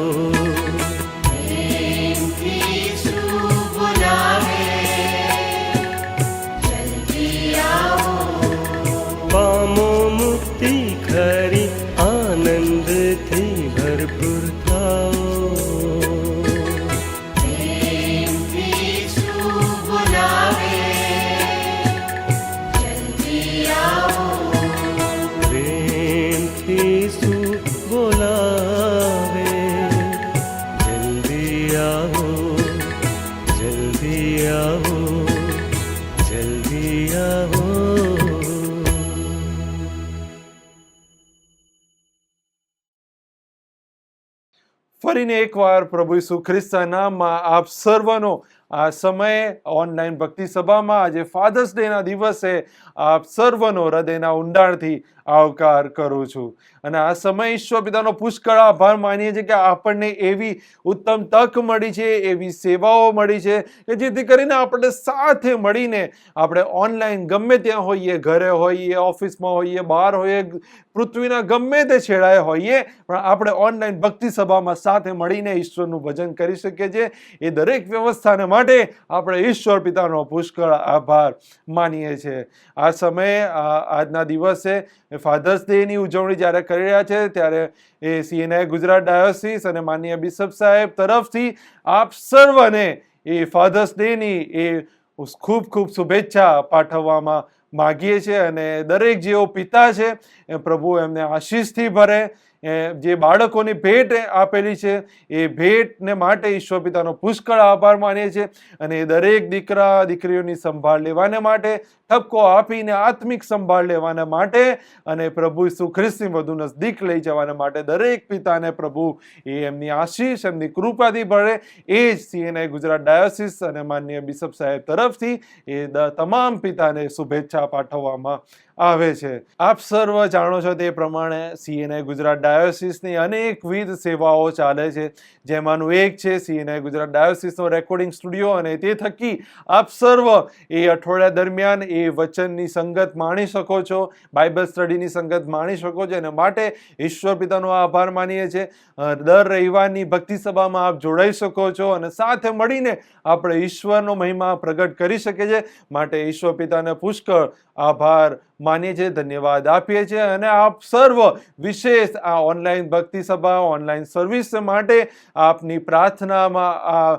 પામો મુક્તિ ખરી, આનંદથી ભરપૂર થાઓ. પ્રેમથી શું બોલાવે, જલ્દી આવો, જલ્દી આવો, જલ્દી આવો. ફરીને એકવાર પ્રભુ ઈસુ ખ્રિસ્તના નામમાં આપ સર્વનો આ સમયે ઓનલાઈન ભક્તિ સભામાં આજે ફાધર્સ ડેના દિવસે આપ સર્વનો હૃદયના ઊંડાણથી આવકાર કરું છું. અને આ સમય ઈશ્વર પિતાનો પુષ્કળ આભાર માનીએ છીએ કે આપણને એવી ઉત્તમ તક મળી છે, એવી સેવાઓ મળી છે કે જેથી કરીને આપણે સાથે મળીને આપણે ઓનલાઈન ગમે ત્યાં હોઈએ, ઘરે હોઈએ, ઓફિસમાં હોઈએ, બહાર હોઈએ, પૃથ્વીના ગમે તે છેડાએ હોઈએ, પણ આપણે ઓનલાઈન ભક્તિ સભામાં સાથે મળીને ઈશ્વરનું ભજન કરી શકીએ છીએ. એ દરેક વ્યવસ્થાને માટે આપણે ઈશ્વર પિતાનો પુષ્કળ આભાર માનીએ છીએ. આ સમયે આજના દિવસે ફાધર્સ ડેની ઉજવણી જ્યારે કરી રહ્યા છે ત્યારે એ CNI ગુજરાત ડાયોસીસ અને માનનીય બિશપ સાહેબ તરફથી આપ સર્વને એ ફાધર્સ ડેની એ ખૂબ ખૂબ શુભેચ્છા પાઠવવામાં માગીએ છીએ. અને દરેક જેઓ પિતા છે એ પ્રભુ એમને આશીષથી ભરે, જે બાળકોની ભેટ આપેલી છે એ ભેટને માટે ઈશ્વર પિતાનો પુષ્કળ આભાર માનીએ છીએ અને એ દરેક દીકરા દીકરીઓની સંભાળ લેવાને માટે, ઠપકો આપીને આત્મિક સંભાળ લેવાને માટે અને પ્રભુ ઈસુ ખ્રિસ્તની વધુ નજદીક લઈ જવાને માટે દરેક પિતાને પ્રભુ એ એમની આશીષ, એમની કૃપાથી ભરે. એ જ CNI ગુજરાત ડાયોસિસ અને માનનીય બિશપ સાહેબ તરફથી એ તમામ પિતાને શુભેચ્છા પાઠવવામાં આવે છે. આપ સર્વ જાણો છો તે પ્રમાણે CNI ગુજરાત ડાયોસિસની અનેકવિધ સેવાઓ ચાલે છે, જેમાંનું એક છે CNI ગુજરાત ડાયોસિસનો રેકોર્ડિંગ સ્ટુડિયો અને તે થકી આપ સર્વ એ અઠવાડિયા દરમિયાન એ વચનની સંગત માણી શકો છો, બાઇબલ સ્ટડીની સંગત માણી શકો છો. એના માટે ઈશ્વર પિતાનો આભાર માનીએ છીએ. દર રવિવારની ભક્તિ સભામાં આપ જોડાઈ શકો છો અને સાથે મળીને આપણે ઈશ્વરનો મહિમા પ્રગટ કરી શકીએ છીએ. માટે ઈશ્વર પિતાને પુષ્કળ આભાર માનીએ છીએ, ધન્યવાદ આપીએ છીએ. અને આપ સર્વ વિશેષ આ ઓનલાઈન ભક્તિ સભા, ઓનલાઈન સર્વિસ માટે આપની પ્રાર્થનામાં આ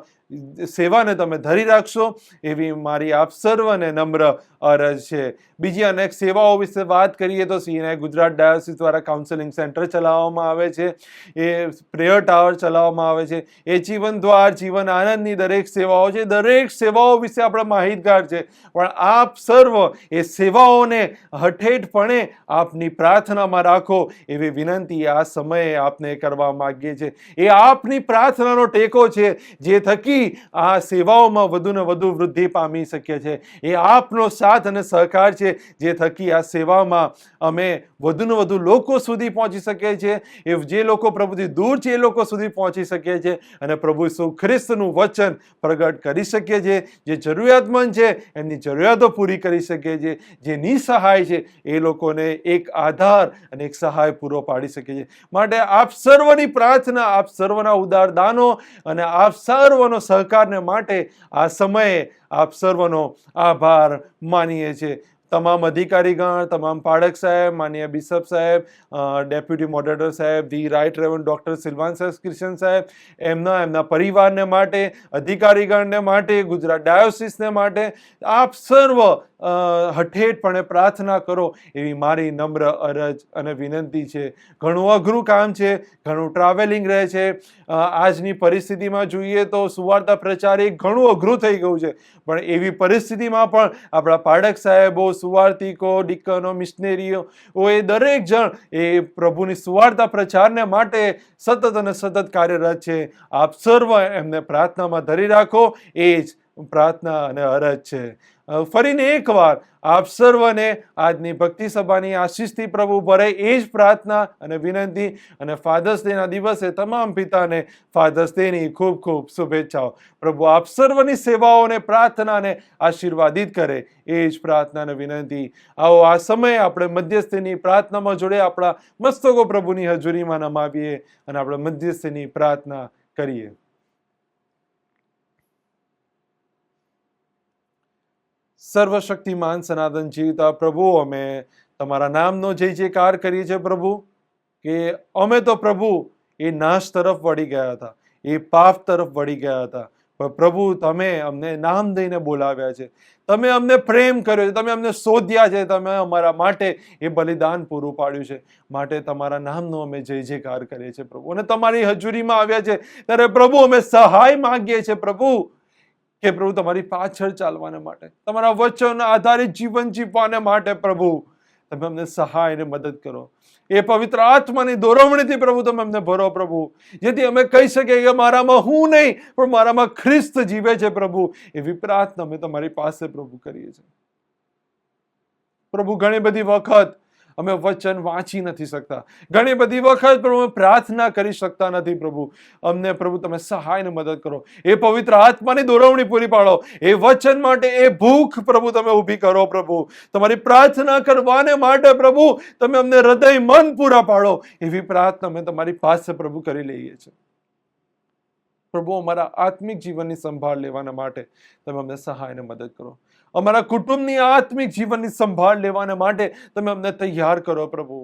સેવાને તમે ધરી રાખશો એવી મારી આપ સર્વને નમ્ર અરજ છે. બીજી અનેક સેવાઓ વિશે વાત કરીએ તો CNI ગુજરાત ડાયોસિસ દ્વારા કાઉન્સેલિંગ સેન્ટર ચલાવવામાં આવે છે, એ પ્રેયર ટાવર ચલાવવામાં આવે છે, એ જીવન દ્વાર, જીવન આનંદની દરેક સેવાઓ છે. દરેક સેવાઓ વિશે આપણે માહિતગાર છે, પણ આપ સર્વ એ સેવાઓને હઠેઠપણે આપની પ્રાર્થનામાં રાખો એવી વિનંતી આ સમયે આપને કરવા માંગીએ છીએ. એ આપની પ્રાર્થનાનો ટેકો છે જે થકી આ સેવાઓમાં વધુ ને વધુ વૃદ્ધિ પામી શકીએ છીએ. એ આપનો સાથ અને સહકાર છે જે થકી આ સેવામાં અમે વધુ ને વધુ લોકો સુધી પહોંચી શકીએ છીએ. એ જે લોકો પ્રભુથી દૂર છે એ લોકો સુધી પહોંચી શકીએ છીએ અને પ્રભુ ઈસુ ખ્રિસ્તનું વચન પ્રગટ કરી શકીએ છીએ. જે જરૂરિયાતમંદ છે એમની જરૂરિયાતો પૂરી કરી શકીએ છીએ. જે નિસહાય છે એ લોકોને એક આધાર અને એક સહાય પૂરો પાડી શકીએ છીએ. માટે આપ સર્વની પ્રાર્થના, આપ સર્વના ઉદાર દાનો અને આપ સર્વનો સહકારને માટે આ સમયે આપ સર્વનો આભાર માનીએ છીએ. તમામ અધિકારીગણ, તમામ પાળક સાહેબ, માનનીય બિશપ સાહેબ, ડેપ્યુટી મોડરેટર સાહેબ, the right reverend doctor Silvans Christian સાહેબ, એમના પરિવારને માટે, અધિકારીગણને માટે, ગુજરાત ડાયોસિસને માટે આપ સર્વ હઠેઠપણે પ્રાર્થના કરો એવી મારી નમ્ર અરજ અને વિનંતી છે. ઘણું અઘરું કામ છે, ઘણું ટ્રાવેલિંગ રહે છે. આજની પરિસ્થિતિમાં જોઈએ તો સુવાર્તા પ્રચાર એ ઘણું અઘરું થઈ ગયું છે, પણ એવી પરિસ્થિતિમાં પણ આપણા પાડક સાહેબો, સુવાર્તિકો, ડીકનો, મિશનરીઓ એ દરેક જણ એ પ્રભુની સુવાર્તા પ્રચારને માટે સતત અને સતત કાર્યરત છે. આપ સર્વ એમને પ્રાર્થનામાં ધરી રાખો, એ જ પ્રાર્થના અને અરજ છે. ફરીને એકવાર આપ સર્વને આજની ભક્તિ સભાની આશીષથી પ્રભુ ભરે એ જ પ્રાર્થના અને વિનંતી. અને ફાધર્સ ડેના દિવસે તમામ પિતાને ફાધર્સ ડેની ખૂબ ખૂબ શુભેચ્છાઓ. પ્રભુ આપ સર્વની સેવાઓને, પ્રાર્થનાને આશીર્વાદિત કરે એ જ પ્રાર્થના અને વિનંતી. આવો આ સમયે આપણે મધ્યસ્થીની પ્રાર્થનામાં જોડે આપણા મસ્તકો પ્રભુની હજુરીમાં નમાવીએ અને આપણે મધ્યસ્થીની પ્રાર્થના કરીએ. સર્વશક્તિમાન સનાતન જીવતા પ્રભુ, અમે તમારા નામનો જય જયકાર કરીએ છીએ પ્રભુ, કે અમે તો પ્રભુ એ નાશ તરફ વળી ગયા હતા, એ પાપ તરફ વળી ગયા હતા, પણ પ્રભુ તમે અમને નામ દઈને બોલાવ્યા છે, તમે અમને પ્રેમ કર્યો છે, તમે અમને શોધ્યા છે, તમે અમારા માટે એ બલિદાન પૂરું પાડ્યું છે. માટે તમારા નામનો અમે જય જયકાર કરીએ છીએ પ્રભુ. અને તમારી હજુરીમાં આવ્યા છે ત્યારે પ્રભુ અમે સહાય માંગીએ છીએ પ્રભુ, કે પ્રભુ તમારી પાછળ ચાલવાને માટે, તમારા વચન આધારિત જીવન જીવવાને માટે પ્રભુ તમે અમને સહાય અને મદદ કરો. એ પવિત્ર આત્માની દોરવણીથી પ્રભુ તમે અમને ભરો પ્રભુ, જેથી અમે કહી શકીએ કે મારામાં હું નહીં પણ મારામાં ખ્રિસ્ત જીવે છે પ્રભુ. એવી પ્રાર્થના અમે તમારી પાસે પ્રભુ કરીએ છીએ પ્રભુ. ઘણી બધી વખત અમે વચન વાંચી નથી શકતા, ઘણી બધી વખત પ્રભુ અમે પ્રાર્થના કરી શકતા નથી પ્રભુ. અમને પ્રભુ તમે સહાય ને મદદ કરો. એ પવિત્ર આત્માની દોરવણી પૂરી પાડો. એ વચન માટે એ ભૂખ પ્રભુ તમે ઊભી કરો પ્રભુ. તમારી પ્રાર્થના કરવાને માટે પ્રભુ તમે અમને હૃદય મન પૂરા પાડો. એવી પ્રાર્થના અમે તમારી પાસે પ્રભુ કરી લઈએ છીએ પ્રભુ. અમારા આત્મિક જીવનની સંભાળ લેવાના માટે તમે અમને સહાય ને મદદ કરો. અમારા કુટુંબની આત્મિક જીવનની સંભાળ લેવાને માટે તમે અમને તૈયાર કરો પ્રભુ.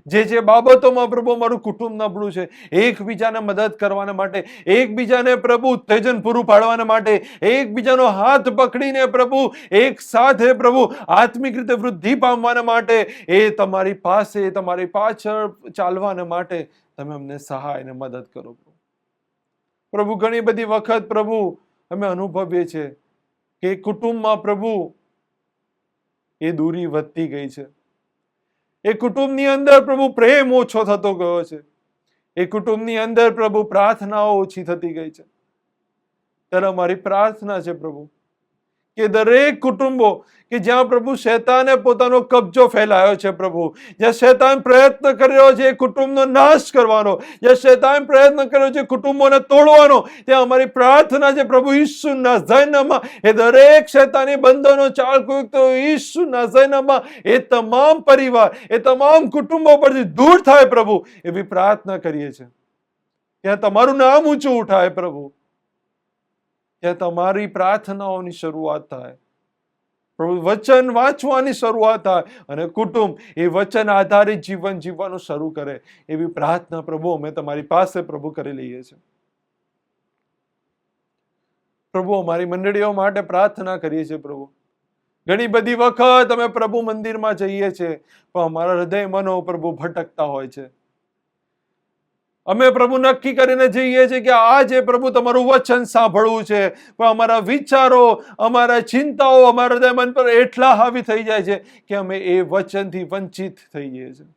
જે બાબતોમાં પ્રભુ અમારું કુટુંબ નબળું છે, એકબીજાને મદદ કરવાને માટે, એકબીજાને પ્રભુ ઉત્તેજન પૂરું પાડવાને માટે, એકબીજાનો હાથ પકડીને પ્રભુ એક સાથે પ્રભુ આત્મિક રીતે વૃદ્ધિ પામવાને માટે, એ તમારી પાસે, તમારી પાછળ ચાલવાને માટે તમે અમને સહાય અને મદદ કરો. પ્રભુ ઘણી બધી વખત પ્રભુ અમે અનુભવીએ છીએ કે કુટુંબમાં પ્રભુ એ દૂરી વધતી ગઈ છે. એ કુટુંબની અંદર પ્રભુ પ્રેમ ઓછો થતો ગયો છે. એ કુટુંબની અંદર પ્રભુ પ્રાર્થનાઓ ઓછી થતી ગઈ છે. ત્યારે અમારી પ્રાર્થના છે પ્રભુ કે દરેક કુટુંબો કે જ્યાં પ્રભુ શૈતાને પોતાનો કબજો ફેલાયો છે પ્રભુ, જ્યાં શૈતાન પ્રયત્ન કરી રહ્યો છે એ કુટુંબનો નાશ કરવાનો, જ્યાં શૈતાન પ્રયત્ન કર્યો છે કુટુંબોને તોડવાનો, ત્યાં અમારી પ્રાર્થના છે પ્રભુ ઈસુ નાઝરેથમાં એ દરેક શૈતાની બંધનો ચાલકુયુક્ત ઈસુ નાઝરેથમાં એ તમામ પરિવાર, એ તમામ કુટુંબો પરથી દૂર થાય પ્રભુ, એવી પ્રાર્થના કરીએ છીએ. ત્યાં તમારું નામ ઊંચું ઉઠાય પ્રભુ, ત્યાં તમારી પ્રાર્થનાઓની શરૂઆત થાય પ્રભુ, વચન વાંચવાની શરૂઆત થાય અને કુટુંબ એ વચન આધારિત જીવન જીવવાનું શરૂ કરે, એવી પ્રાર્થના પ્રભુ અમે તમારી પાસે પ્રભુ કરી લઈએ છીએ. પ્રભુ અમારી મંડળીઓ માટે પ્રાર્થના કરીએ છીએ પ્રભુ. ઘણી બધી વખત અમે પ્રભુ મંદિરમાં જઈએ છીએ પણ અમારા હૃદય મનો પ્રભુ ભટકતા હોય છે. અમે પ્રભુ નક્કી કરીને જઈએ છીએ કે આજે પ્રભુ તમારું વચન સાંભળવું છે, પણ અમારા વિચારો, અમારા ચિંતાઓ અમારા હૃદય મન પર એટલા હાવી થઈ જાય છે કે અમે એ વચનથી વંચિત થઈ જઈએ છીએ.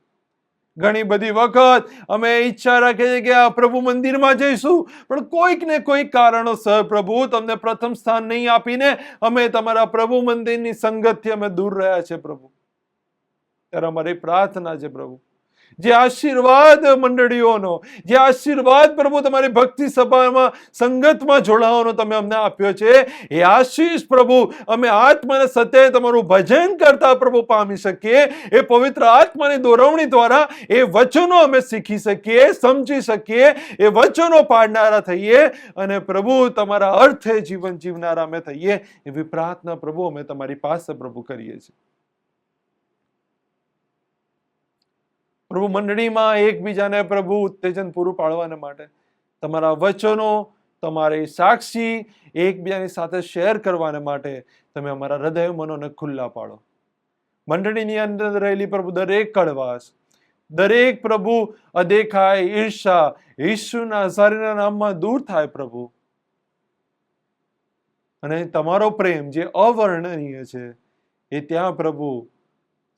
ઘણી બધી વખત અમે ઈચ્છા રાખીએ છીએ કે આ પ્રભુ મંદિરમાં જઈશું, પણ કોઈક ને કોઈક કારણોસર પ્રભુ તમને પ્રથમ સ્થાન નહીં આપીને અમે તમારા પ્રભુ મંદિરની સંગતથી અમે દૂર રહ્યા છે પ્રભુ. ત્યારે અમારી પ્રાર્થના છે પ્રભુ, જે આશીર્વાદ મંડળીઓનો, જે આશીર્વાદ પ્રભુ તમારી ભક્તિ સભામાં સંગતમાં જોડાવાનો તમે અમને આપ્યો છે, એ આશીષ પ્રભુ અમે આત્માને સત્ય તમારું ભજન કરતા પ્રભુ પામી શકીએ, એ પવિત્ર આત્માની દોરવણી દ્વારા એ વચનો અમે શીખી શકીએ, સમજી શકીએ, એ વચનો પાડનારા થઈએ અને પ્રભુ તમારા અર્થે જીવન જીવનારા અમે થઈએ, એવી પ્રાર્થના પ્રભુ અમે તમારી પાસે પ્રભુ કરીએ છીએ. પ્રભુ મંડળીમાં એકબીજાને પ્રભુ ઉત્તેજન પૂરું પાડવાને માટે તમારા વચનો, તમારી સાક્ષી એકબીજાની સાથે શેર કરવાને માટે તમે અમારા હૃદય મનોને ખુલ્લા પાડો. મંડળીની અંદર રહેલી પ્રભુ દરેક કડવાશ, દરેક પ્રભુ અદેખાય ઈર્ષા ઈસુ નાઝરેથના નામમાં દૂર થાય પ્રભુ, અને તમારો પ્રેમ જે અવર્ણનીય છે એ ત્યાં પ્રભુ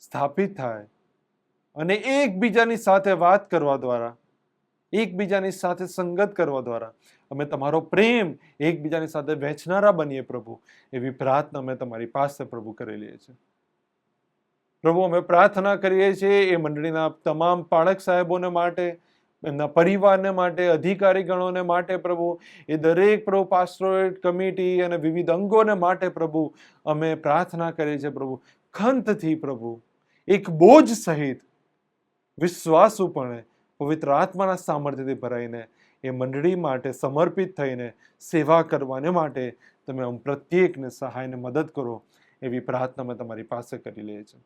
સ્થાપિત થાય અને એકબીજાની સાથે વાત કરવા દ્વારા, એકબીજાની સાથે સંગત કરવા દ્વારા અમે તમારો પ્રેમ એકબીજાની સાથે વહેંચનારા બનીએ પ્રભુ, એવી પ્રાર્થના અમે તમારી પાસે પ્રભુ કરેલી છે. પ્રભુ અમે પ્રાર્થના કરીએ છીએ એ મંડળીના તમામ પાળક સાહેબોને માટે, એમના પરિવારને માટે, અધિકારી ગણોને માટે પ્રભુ, એ દરેક પ્રભુ પાસ્ટોરેટ કમિટી અને વિવિધ અંગોને માટે પ્રભુ અમે પ્રાર્થના કરીએ છીએ પ્રભુ. ખંતથી પ્રભુ એક બોજ સહિત વિશ્વાસુપણે પવિત્ર આત્માના સામર્થ્યથી ભરાઈને એ મંડળી માટે સમર્પિત થઈને સેવા કરવાને માટે તમે આમ પ્રત્યેકને સહાયને મદદ કરો, એવી પ્રાર્થના અમે તમારી પાસે કરી લઈએ છીએ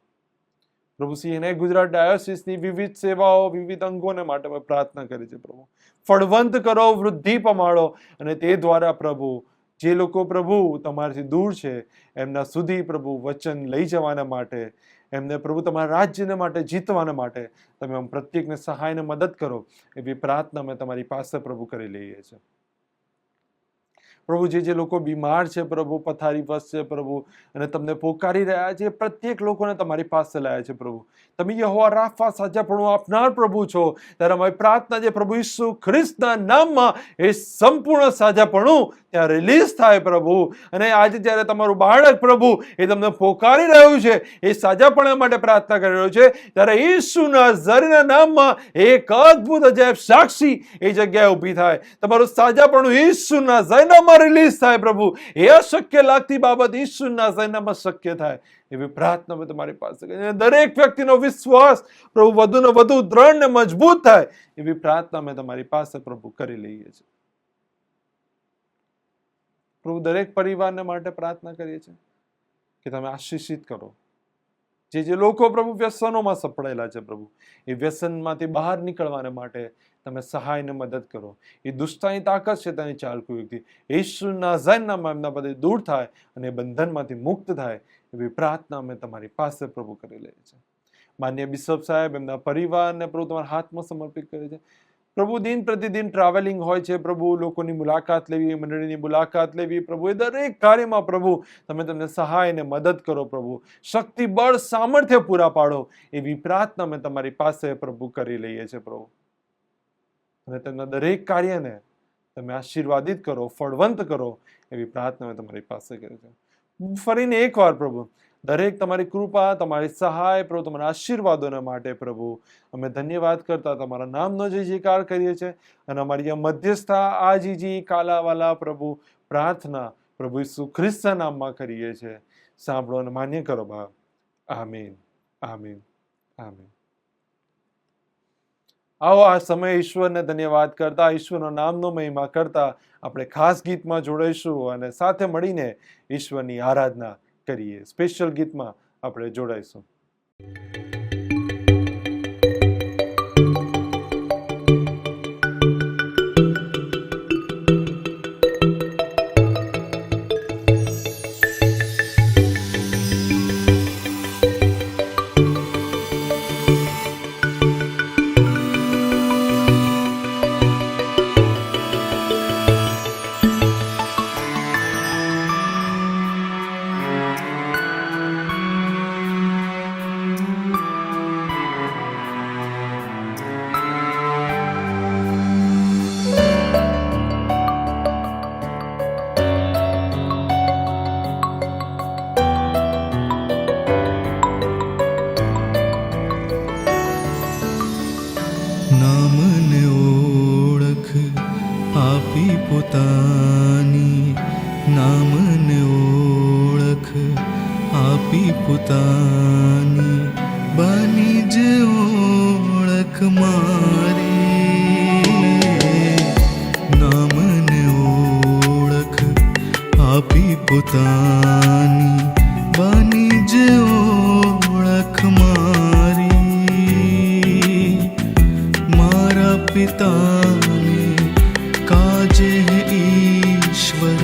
પ્રભુ. સિંહને ગુજરાત ડાયોસિસની વિવિધ સેવાઓ, વિવિધ અંગોને માટે અમે પ્રાર્થના કરી છે પ્રભુ. ફળવંત કરો, વૃદ્ધિ પમાડો, અને તે દ્વારા પ્રભુ જે લોકો પ્રભુ તમારાથી દૂર છે એમના સુધી પ્રભુ વચન લઈ જવાના માટે, એમને પ્રભુ તમારા રાજ્યને માટે જીતવાના માટે તમે આમ પ્રત્યેકને સહાયને મદદ કરો, એવી પ્રાર્થના અમે તમારી પાસે પ્રભુ કરી લઈએ છીએ પ્રભુ. જે લોકો બીમાર છે પ્રભુ, પથારીવશ છે પ્રભુ, અને તમને પોકારી રહ્યા છે, પ્રત્યેક લોકોને તમારી પાસે લાયા છે પ્રભુ. તમે યહોવા રાફા સાજાપણું આપનાર પ્રભુ છો, ત્યારે અમારી પ્રાર્થના છે પ્રભુ ઈસુ ખ્રિસ્તના નામમાં એ સંપૂર્ણ સાજાપણું ત્યાં રિલીઝ થાય પ્રભુ. અને આજે જ્યારે તમારું બાળક પ્રભુ એ તમને પોકારી રહ્યું છે, એ સાજાપણા માટે પ્રાર્થના કરી રહ્યું છે, ત્યારે ઈસુના નાઝરેથના નામમાં એક અદ્ભુત અજાયબ સાક્ષી એ જગ્યાએ ઊભી થાય. તમારું સાજાપણું ઈસુના નાઝરેથમાં રિલીઝ થાય પ્રભુ. એ અશક્ય લાગતી બાબત ઈસુના નાઝરેથમાં શક્ય થાય, એવી પ્રાર્થના અમે તમારી પાસે કરી. દરેક વ્યક્તિનો વિશ્વાસ પ્રભુ વધુ ને વધુ દ્રઢ ને મજબૂત થાય, એવી પ્રાર્થના અમે તમારી પાસે પ્રભુ કરી લઈએ છીએ પ્રભુ. દરેક પરિવારને માટે પ્રાર્થના કરીએ છીએ કે તમે આશીષિત કરો, જે લોકો પ્રભુ વ્યસનોમાં સપડાયેલા છે પ્રભુ, એ વ્યસનમાંથી બહાર નીકળવાને માટે તમે સહાય ને મદદ કરો. એ દુષ્ટની તાકાત છે તેની ચાલકુ વ્યક્તિ યેશુ નાઝરેના નામમાં એમના બધે દૂર થાય અને એ બંધનમાંથી મુક્ત થાય એવી પ્રાર્થના અમે તમારી પાસે પ્રભુ કરી લઈએ છીએ. માન્ય બિશપ સાહેબ એમના પરિવારને પ્રભુ તમારા હાથમાં સમર્પિત કરે છે. પ્રભુ દિન પ્રતિદિન ટ્રાવેલિંગ હોય છે પ્રભુ, લોકોની મુલાકાત લેવી, મંડળીની મુલાકાત લેવી પ્રભુ, એ દરેક કાર્યમાં પ્રભુ તમે તેમને સહાય ને મદદ કરો પ્રભુ, શક્તિ બળ સામર્થ્ય પૂરા પાડો એવી પ્રાર્થના અમે તમારી પાસે પ્રભુ કરી લઈએ છીએ પ્રભુ. અને તેમના દરેક કાર્યને તમે આશીર્વાદિત કરો, ફળવંત કરો એવી પ્રાર્થના અમે તમારી પાસે કરી છે. ફરીને એકવાર પ્રભુ દરેક તમારી કૃપા, તમારી સહાય પ્રભુ, તમારા આશીર્વાદોને માટે પ્રભુ અમે ધન્યવાદ કરતા તમારા નામનો જયજયકાર કરીએ છીએ. અને અમારી આ મધ્યસ્થા આજીજી કાલાવાલા પ્રભુ પ્રાર્થના પ્રભુ ઈસુ ખ્રિસ્તના નામમાં કરીએ છીએ. સાંભળો અને માન્ય કરો બાપ. આમીન, આમીન, આમીન. આવો આ સમય ઈશ્વરને ધન્યવાદ કરતા, ઈશ્વરના નામનો મહિમા કરતા આપણે ખાસ ગીતમાં જોડાઈશું અને સાથે મળીને ઈશ્વરની આરાધના કરીએ. સ્પેશિયલ ગીતમાં આપણે જોડાઈશું. નામને ઓળખ આપી પોતાની, નામને ઓળખ આપી પોતાની, બની જ ઓળખ મારી. નામને ઓળખ આપી પોતાની, બની જ ઓળખ મારી. મારા પિતાને કાજે ઈશ્વર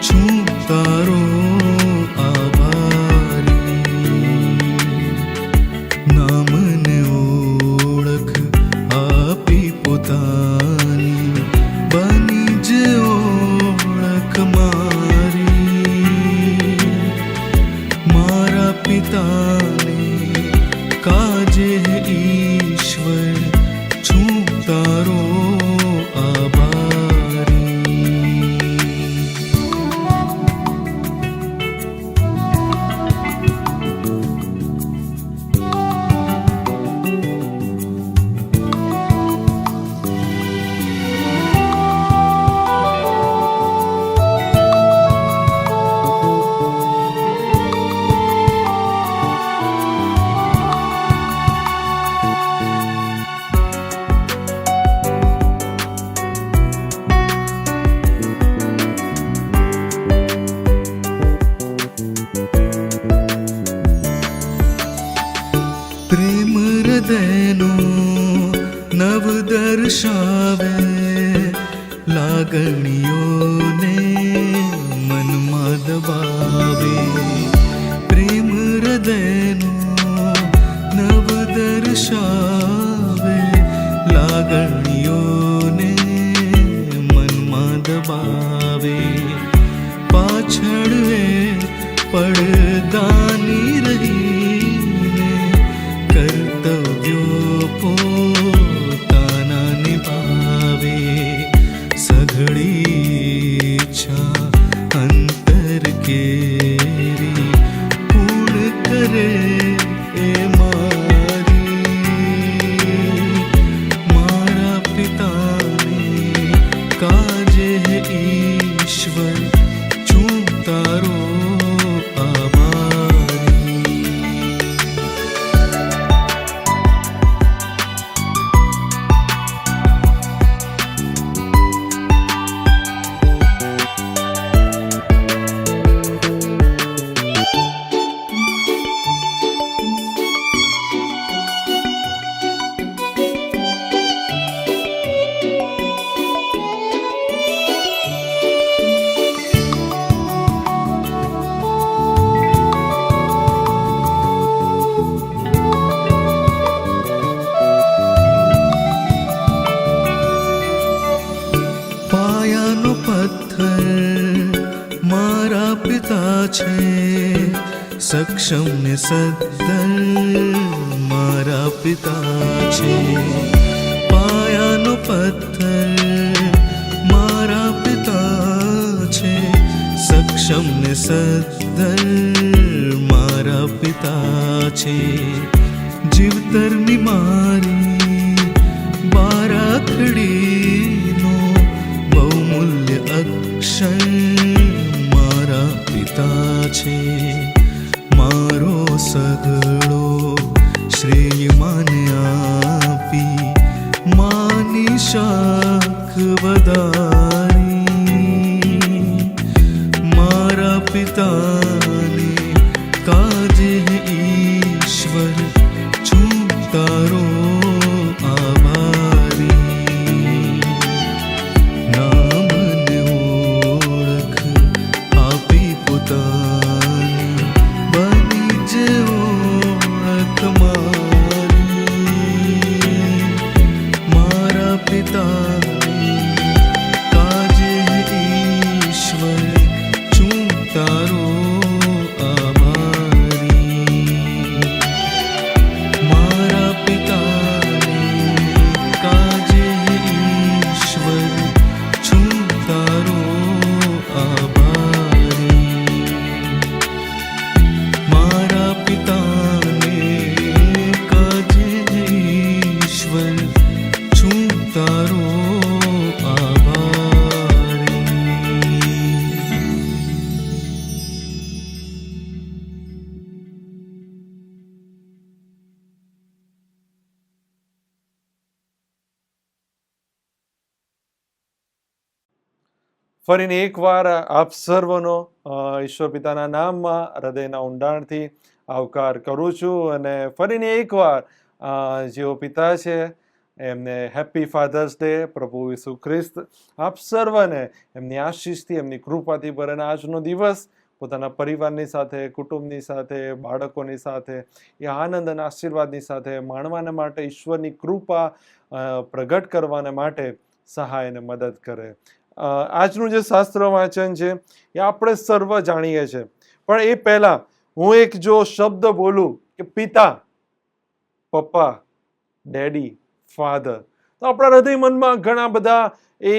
છું તારો આભારી. નામને ઓળખ આપી પોતાની, બની જ ઓળખ મારી. મારા પિતાને કાજે ઈશ્વર છું તારો આભારી. પ્રેમ હૃદયનો નવ દર્શાવે, લાગણીઓને મનમાં દબાવે. પ્રેમ હૃદયનો નવ દર્શાવે, લાગણીઓને મનમાં દબાવે. પાછળ પડદાની રહીને કર્તવ્યો પોતાના નિભાવે. સઘળી ઈચ્છા અંતર કેરી પૂર્ણ કરે એ મારી. મારા પિતાને કાજે ઈશ્વર છું તારો આભારી. છે સક્ષમ ને સદ્ધર મારા પિતા છે પાયાનો પથ્થર મારા પિતા છે સક્ષમ ને સદ્ધર મારા પિતા છે જીવતરની મારી બારાખડીનો બહુમૂલ્ય અક્ષર મારા પિતા છે મારો સગડો શ્રેય માને આપી માની શાખ વધારી મારા પિતાને કાજે ઈશ્વર છું તારો આભારી નામને ઓળખ આપી પોતાની બની જે ઓળખ મારી મારા પિતાની કાજે ઈશ્વર છું તારો આભારી મારા પિતાને કાજે ઈશ્વર છું તારો આભારી મારા પિતાને કાજે ઈશ્વર છું તારો આભારી ફરીને એકવાર આપ સર્વનો ઈશ્વર પિતાના નામમાં હૃદયના ઊંડાણથી આવકાર કરું છું અને ફરીને એકવાર જેઓ પિતા છે એમને હેપી ફાધર્સ ડે. પ્રભુ ઈસુ ખ્રિસ્ત આપ સર્વને એમની આશીષથી એમની કૃપાથી ભરેને આજનો દિવસ પોતાના પરિવારની સાથે, કુટુંબની સાથે, બાળકોની સાથે એ આનંદ અને આશીર્વાદની સાથે માણવાને માટે ઈશ્વરની કૃપા પ્રગટ કરવાને માટે સહાય અને મદદ કરે. આજનું જે શાસ્ત્ર વાંચન છે એ આપણે સર્વ જાણીએ છીએ, પણ એ પહેલા હું એક જો શબ્દ બોલું કે પિતા, પપ્પા, ડેડી, ફાધર, તો આપણા હૃદય મનમાં ઘણા બધા એ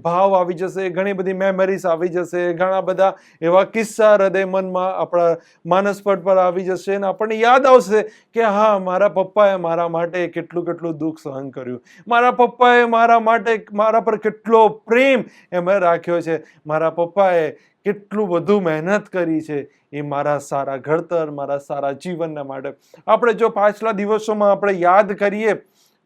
ભાવ આવી જશે, ઘણી બધી મેમરીઝ આવી જશે, ઘણા બધા એવા કિસ્સા હૃદય મનમાં આપણા માનસપટ પર આવી જશે અને આપણને યાદ આવશે કે હા, મારા પપ્પાએ મારા માટે કેટલું કેટલું દુઃખ સહન કર્યું, મારા પપ્પાએ મારા માટે મારા પર કેટલો પ્રેમ એમણે રાખ્યો છે, મારા પપ્પાએ કેટલું બધું મહેનત કરી છે એ મારા સારા ઘડતર, મારા સારા જીવનના માટે. આપણે જો પાછલા દિવસોમાં આપણે યાદ કરીએ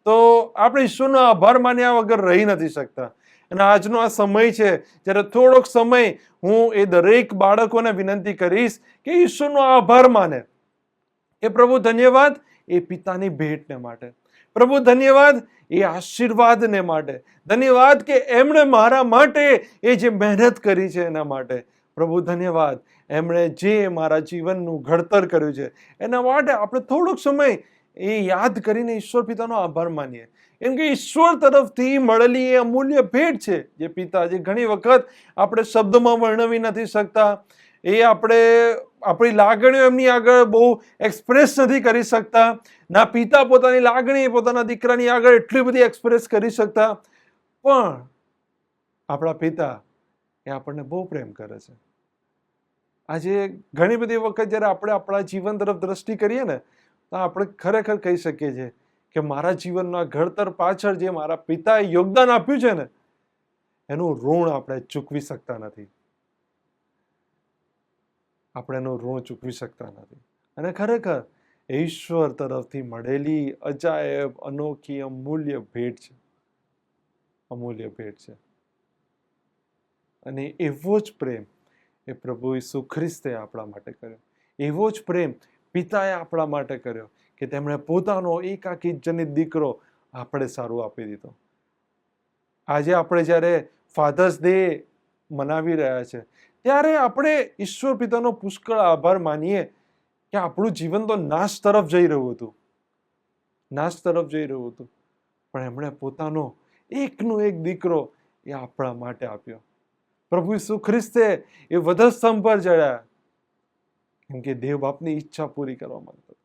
તો આપણે ઈશ્વરનો આભાર માન્યા વગર રહી નથી શકતા. અને આજનો આ સમય છે જ્યારે થોડોક સમય હું એ દરેક બાળકોને વિનંતી કરીશ કે ઈશ્વરનો આભાર માને કે પ્રભુ ધન્યવાદ એ પિતાની ભેટને માટે, પ્રભુ ધન્યવાદ એ આશીર્વાદને માટે, ધન્યવાદ કે એમણે મારા માટે એ જે મહેનત કરી છે એના માટે, પ્રભુ ધન્યવાદ એમણે જે મારા જીવનનું ઘડતર કર્યું છે એના માટે આપણે થોડોક સમય એ યાદ કરીને ઈશ્વર પિતાનો આભાર માનીએ. કેમ કે ઈશ્વર તરફથી મળેલી એ અમૂલ્ય ભેટ છે જે પિતા, જે ઘણી વખત આપણે શબ્દોમાં વર્ણવી નથી શકતા, એ આપણે આપણી લાગણીઓ એમની આગળ બહુ એક્સપ્રેસ નથી કરી શકતા. ના પિતા પોતાની લાગણી પોતાના દીકરાની આગળ એટલી બધી એક્સપ્રેસ કરી શકતા, પણ આપણા પિતા એ આપણને બહુ પ્રેમ કરે છે. આજે ઘણી બધી વખત જ્યારે આપણે આપણા જીવન તરફ દ્રષ્ટિ કરીએ ને તો આપણે ખરેખર કહી શકીએ છીએ કે મારા જીવનના ઘડતર પાછળ જે મારા પિતાએ યોગદાન આપ્યું છે ને એનું ઋણ આપણે ચૂકવી શકતા નથી, આપણે એનું ઋણ ચૂકવી શકતા નથી. અને ખરેખર ઈશ્વર તરફથી મળેલી અજાયબ, અનોખી, અમૂલ્ય ભેટ છે, અમૂલ્ય ભેટ છે. અને એવો જ પ્રેમ એ પ્રભુ ઈસુ ખ્રિસ્તે આપણા માટે કર્યો, એવો જ પ્રેમ પિતાએ આપણા માટે કર્યો કે તેમણે પોતાનો એકાકી જનિત દીકરો આપણે સારું આપી દીધો. આજે આપણે જ્યારે ફાધર્સ ડે મનાવી રહ્યા છે ત્યારે આપણે ઈશ્વર પિતાનો પુષ્કળ આભાર માનીએ કે આપણું જીવન તો નાશ તરફ જઈ રહ્યું હતું, નાશ તરફ જઈ રહ્યું હતું, પણ એમણે પોતાનો એકનો એક દીકરો એ આપણા માટે આપ્યો. પ્રભુ ઈસુ ખ્રિસ્તે એ વધસ્તંભ પર ચડ્યા, કેમ કે દેવ બાપની ઈચ્છા પૂરી કરવા માંગતા હતા.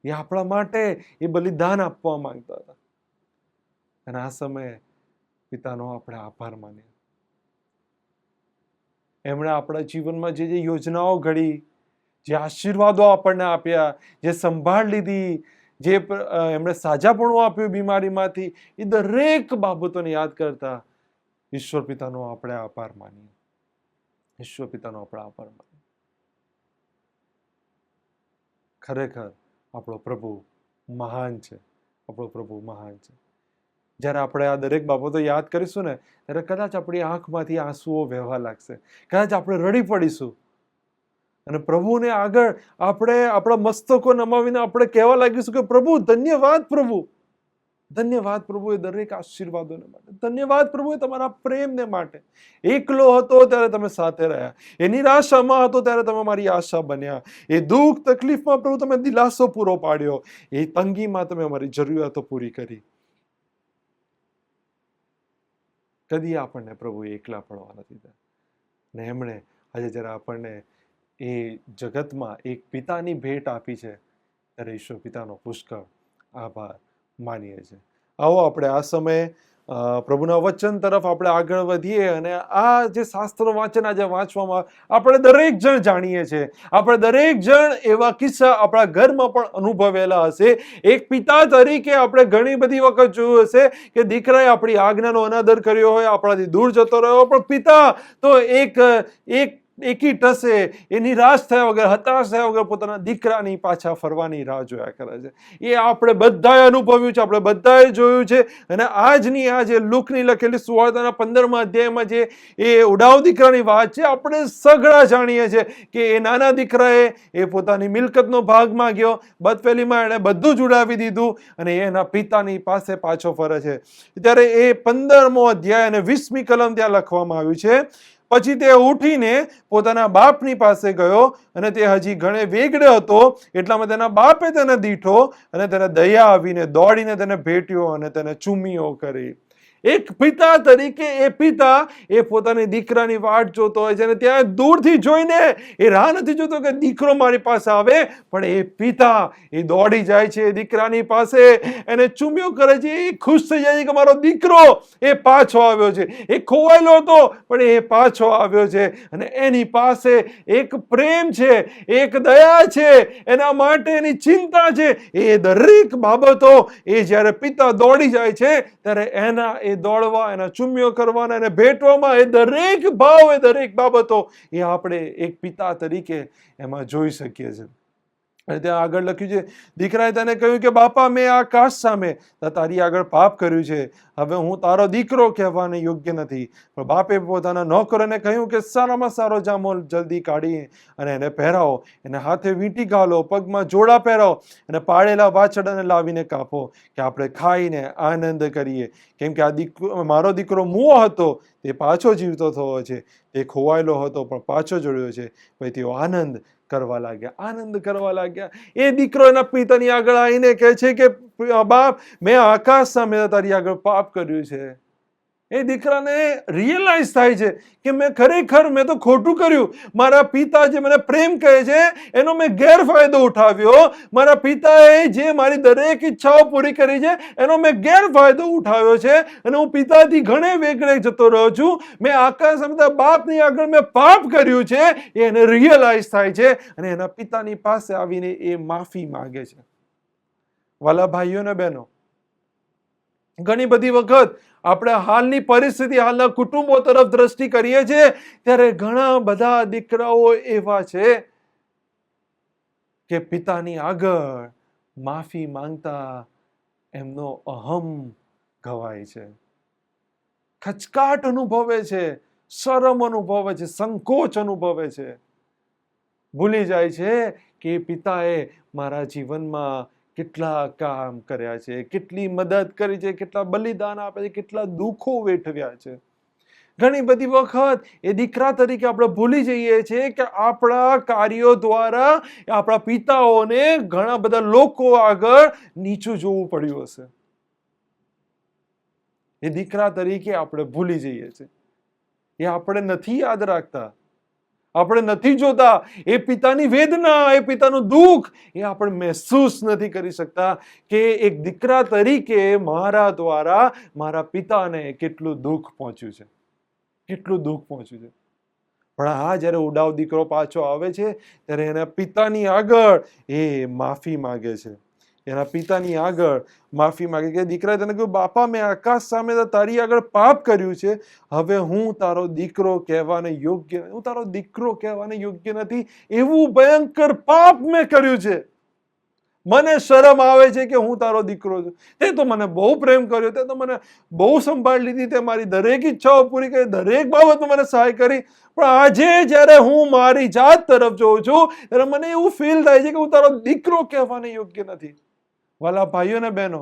એ આપણા માટે એ બલિદાન આપવા માંગતા હતા. અને આ સમયે પિતાનો આપણે આભાર માનીએ. એમણે આપણા જીવનમાં જે જે યોજનાઓ ઘડી, જે આશીર્વાદો આપણને આપ્યા, જે સંભાળ લીધી, જે એમણે સાજાપણું આપ્યું બીમારીમાંથી, એ દરેક બાબતોને યાદ કરતા ઈશ્વર પિતાનો આપણે આભાર માનીએ. ઈશ્વર પિતાનો આપણે આભાર માનીએ. ખરેખર આપણો પ્રભુ મહાન છે. આપણો પ્રભુ મહાન છે. જ્યારે આપણે આ દરેક બાબતો યાદ કરીશું ને, ત્યારે કદાચ આપણી આંખમાંથી આંસુઓ વહેવા લાગશે. કદાચ આપણે રડી પડીશું અને પ્રભુને આગળ આપણે આપણા મસ્તકો નમાવીને આપણે કહેવા લાગીશું કે પ્રભુ ધન્યવાદ, પ્રભુ ધન્યવાદ, પ્રભુ એ દરેક આશીર્વાદોને માટે, ધન્યવાદ પ્રભુ એ તમારા પ્રેમને માટે. એકલો હતો ત્યારે તમે સાથે રહ્યા, એ નિરાશામાં હતો ત્યારે તમે મારી આશા બન્યા, એ દુઃખ તકલીફમાં પ્રભુ તમે દિલાસો પૂરો પાડ્યો, એ તંગીમાં તમે અમારી જરૂરિયાતો પૂરી કરી. કદી આપણને પ્રભુ એકલા પડવા નથી દીધા. ને એમણે આજે જ્યારે આપણને એ જગતમાં એક પિતાની ભેટ આપી છે, ત્યારે ઈશ્વર પિતાનો પુષ્કળ આભાર માનીએ છીએ. આવો આપણે આ સમયે પ્રભુના વચન તરફ આપણે આગળ વધીએ અને આ જે શાસ્ત્ર વાંચન આજે વાંચવામાં આપણે દરેક જણ જાણીએ છીએ. આપણે દરેક જણ એવા કિસ્સા આપણા ઘરમાં પણ અનુભવેલા હશે. એક પિતા તરીકે આપણે ઘણી બધી વખત જોયું હશે કે દીકરાએ આપણી આજ્ઞાનો અનાદર કર્યો હોય, આપણાથી દૂર જતો રહ્યો, પણ પિતા તો એકી ટસે એ નિરાશ થયા વગર, હતાશ થયા વગર પોતાના દીકરાની પાછા ફરવાની રાહ જોયા કરે છે. એ આપણે બધાએ અનુભવ્યું છે, આપણે બધાએ જોયું છે. અને આજની આ જે લુકની લખેલી સુવાર્તાના 15મા અધ્યાયમાં જે એ ઉડાવ દીકરાની વાત છે, આપણે સઘળા જાણીએ છીએ કે એ નાના દીકરાએ એ પોતાની મિલકતનો ભાગ માંગ્યો, બદફેલીમાં એણે બધું જ ઉડાવી દીધું અને એના પિતાની પાસે પાછો ફરે છે. ત્યારે એ 15મો અધ્યાય અને 20મી કલમ ત્યાં લખવામાં આવ્યું છે. પછી તે ઉઠીને પોતાના બાપની પાસે ગયો અને તે હજી ઘણે વેગડે હતો, એટલામાં તેના બાપે તેને દીઠો અને તેને દયા આવીને દોડીને તેને ભેટ્યો અને તેને ચૂમીઓ કરી. એક પિતા તરીકે એ પિતા એ પોતાની દીકરાની વાટ જોતો હોય છે અને ત્યાં દૂરથી જોઈને એ રાહ નથી જોતો કે દીકરો મારી પાસે આવે, પણ એ પિતા એ દોડી જાય છે દીકરાની પાસે, એને ચૂમ્યો કરે છે. એ ખુશ થઈ જાય છે કે મારો દીકરો એ પાછો આવ્યો છે. એ ખોવાયેલો હતો પણ એ પાછો આવ્યો છે અને એની પાસે એક પ્રેમ છે, એક દયા છે, એના માટે એની ચિંતા છે. એ દરેક બાબતો એ જ્યારે પિતા દોડી જાય છે ત્યારે એના એ દોડવા, એના ચૂમ્યો કરવાના, એને ભેટવામાં, એ દરેક ભાવ, એ દરેક બાબતો એ આપણે એક પિતા તરીકે એમાં જોઈ શકીએ છીએ. અને ત્યાં આગળ લખ્યું છે, દીકરાએ તેને કહ્યું કે બાપા, મેં આકાશ સામે તારી આગળ પાપ કર્યું છે, હવે હું તારો દીકરો કહેવાને યોગ્ય નથી. પણ બાપે પોતાના નોકરોને કહ્યું કે સારામાં સારો જામો જલ્દી કાઢી અને એને પહેરાવો, એને હાથે વીંટી ઘાલો, પગમાં જોડા પહેરાવો અને પાળેલા વાછરડાને લાવીને કાપો, કે આપણે ખાઈને આનંદ કરીએ. કેમ કે મારો દીકરો મૂવો હતો, તે પાછો જીવતો થયો છે, તે ખોવાયેલો હતો પણ પાછો જોડ્યો છે. પછી તેઓ આનંદ કરવા લાગ્યા, આનંદ કરવા લાગ્યા. એ દીકરો એના પિતાની આગળ આવીને કહે છે કે બાપ, મેં આકાશ સામે તારી આગળ પાપ કર્યું છે. એ દીકરાને રિયલાઇઝ થાય છે કે મેં તો ખોટું કર્યું. મારા પિતા જે મને પ્રેમ કહે છે એનો મેં ગેરફાયદો ઉઠાવ્યો. મારા પિતાએ જે મારી દરેક ઈચ્છાઓ પૂરી કરી છે એનો મેં ગેરફાયદો ઉઠાવ્યો છે અને હું પિતાથી ઘણે વેગળે જતો રહ્યો છું. મેં આકાશ સામે બાપની આગળ મેં પાપ કર્યું છે. એને રિયલાઇઝ થાય છે અને એના પિતાની પાસે આવીને એ માફી માંગે છે. વાલા ભાઈઓ ને બહેનો, ઘણી બધી વખત આપણે હાલની પરિસ્થિતિ, હાલના કુટુંબો તરફ દ્રષ્ટિ કરીએ છીએ ત્યારે ઘણા બધા દીકરાઓ એવા છે કે પિતાની આગળ માફી માંગતા એમનો અહમ ઘવાય છે, ખચકાટ અનુભવે છે, શરમ અનુભવે છે, સંકોચ અનુભવે છે. ભૂલી જાય છે કે પિતાએ મારા જીવનમાં કેટલા કામ કર્યા છે, કેટલી મદદ કરી છે, કેટલા બલિદાન આપે છે, કેટલા દુઃખો વેઠવ્યા છે. ઘણી બધી વખત એ દીકરા તરીકે આપણે ભૂલી જઈએ છીએ કે આપણા કાર્યો દ્વારા આપણા પિતાઓને ઘણા બધા લોકો આગળ નીચું જોવું પડ્યું હશે. એ દીકરા તરીકે આપણે ભૂલી જઈએ છીએ. એ આપણે નથી યાદ રાખતા. આપણે નથી જોતા એ પિતાની વેદના, એ પિતાનું દુઃખ, એ આપણે મહેસૂસ નથી કરી શકતા કે એક દીકરા તરીકે મારા દ્વારા મારા પિતાને કેટલું દુઃખ પહોંચ્યું છે, કેટલું દુઃખ પહોંચ્યું છે. પણ હા, જ્યારે ઉડાવ દીકરો પાછો આવે છે ત્યારે એના પિતાની આગળ એ માફી માંગે છે. એના પિતાની આગળ માફી માંગે કે દીકરાએ તને કહ્યું, બાપા મેં આકાશ સામે તારી આગળ પાપ કર્યું છે, હવે હું તારો દીકરો કહેવાને યોગ્ય, હું તારો દીકરો કહેવાને યોગ્ય નથી, એવું ભયંકર પાપ મેં કર્યું છે. મને શરમ આવે છે કે હું તારો દીકરો છું. તે તો મને બહુ પ્રેમ કર્યો, તે તો મને બહુ સંભાળ લીધી, તે મારી દરેક ઈચ્છાઓ પૂરી કરી, દરેક બાબતમાં મને સહાય કરી. પણ આજે જ્યારે હું મારી જાત તરફ જોઉં છું ત્યારે મને એવું ફીલ થાય છે કે હું તારો દીકરો કહેવાને યોગ્ય નથી. વાલા ભાઈઓ અને બહેનો,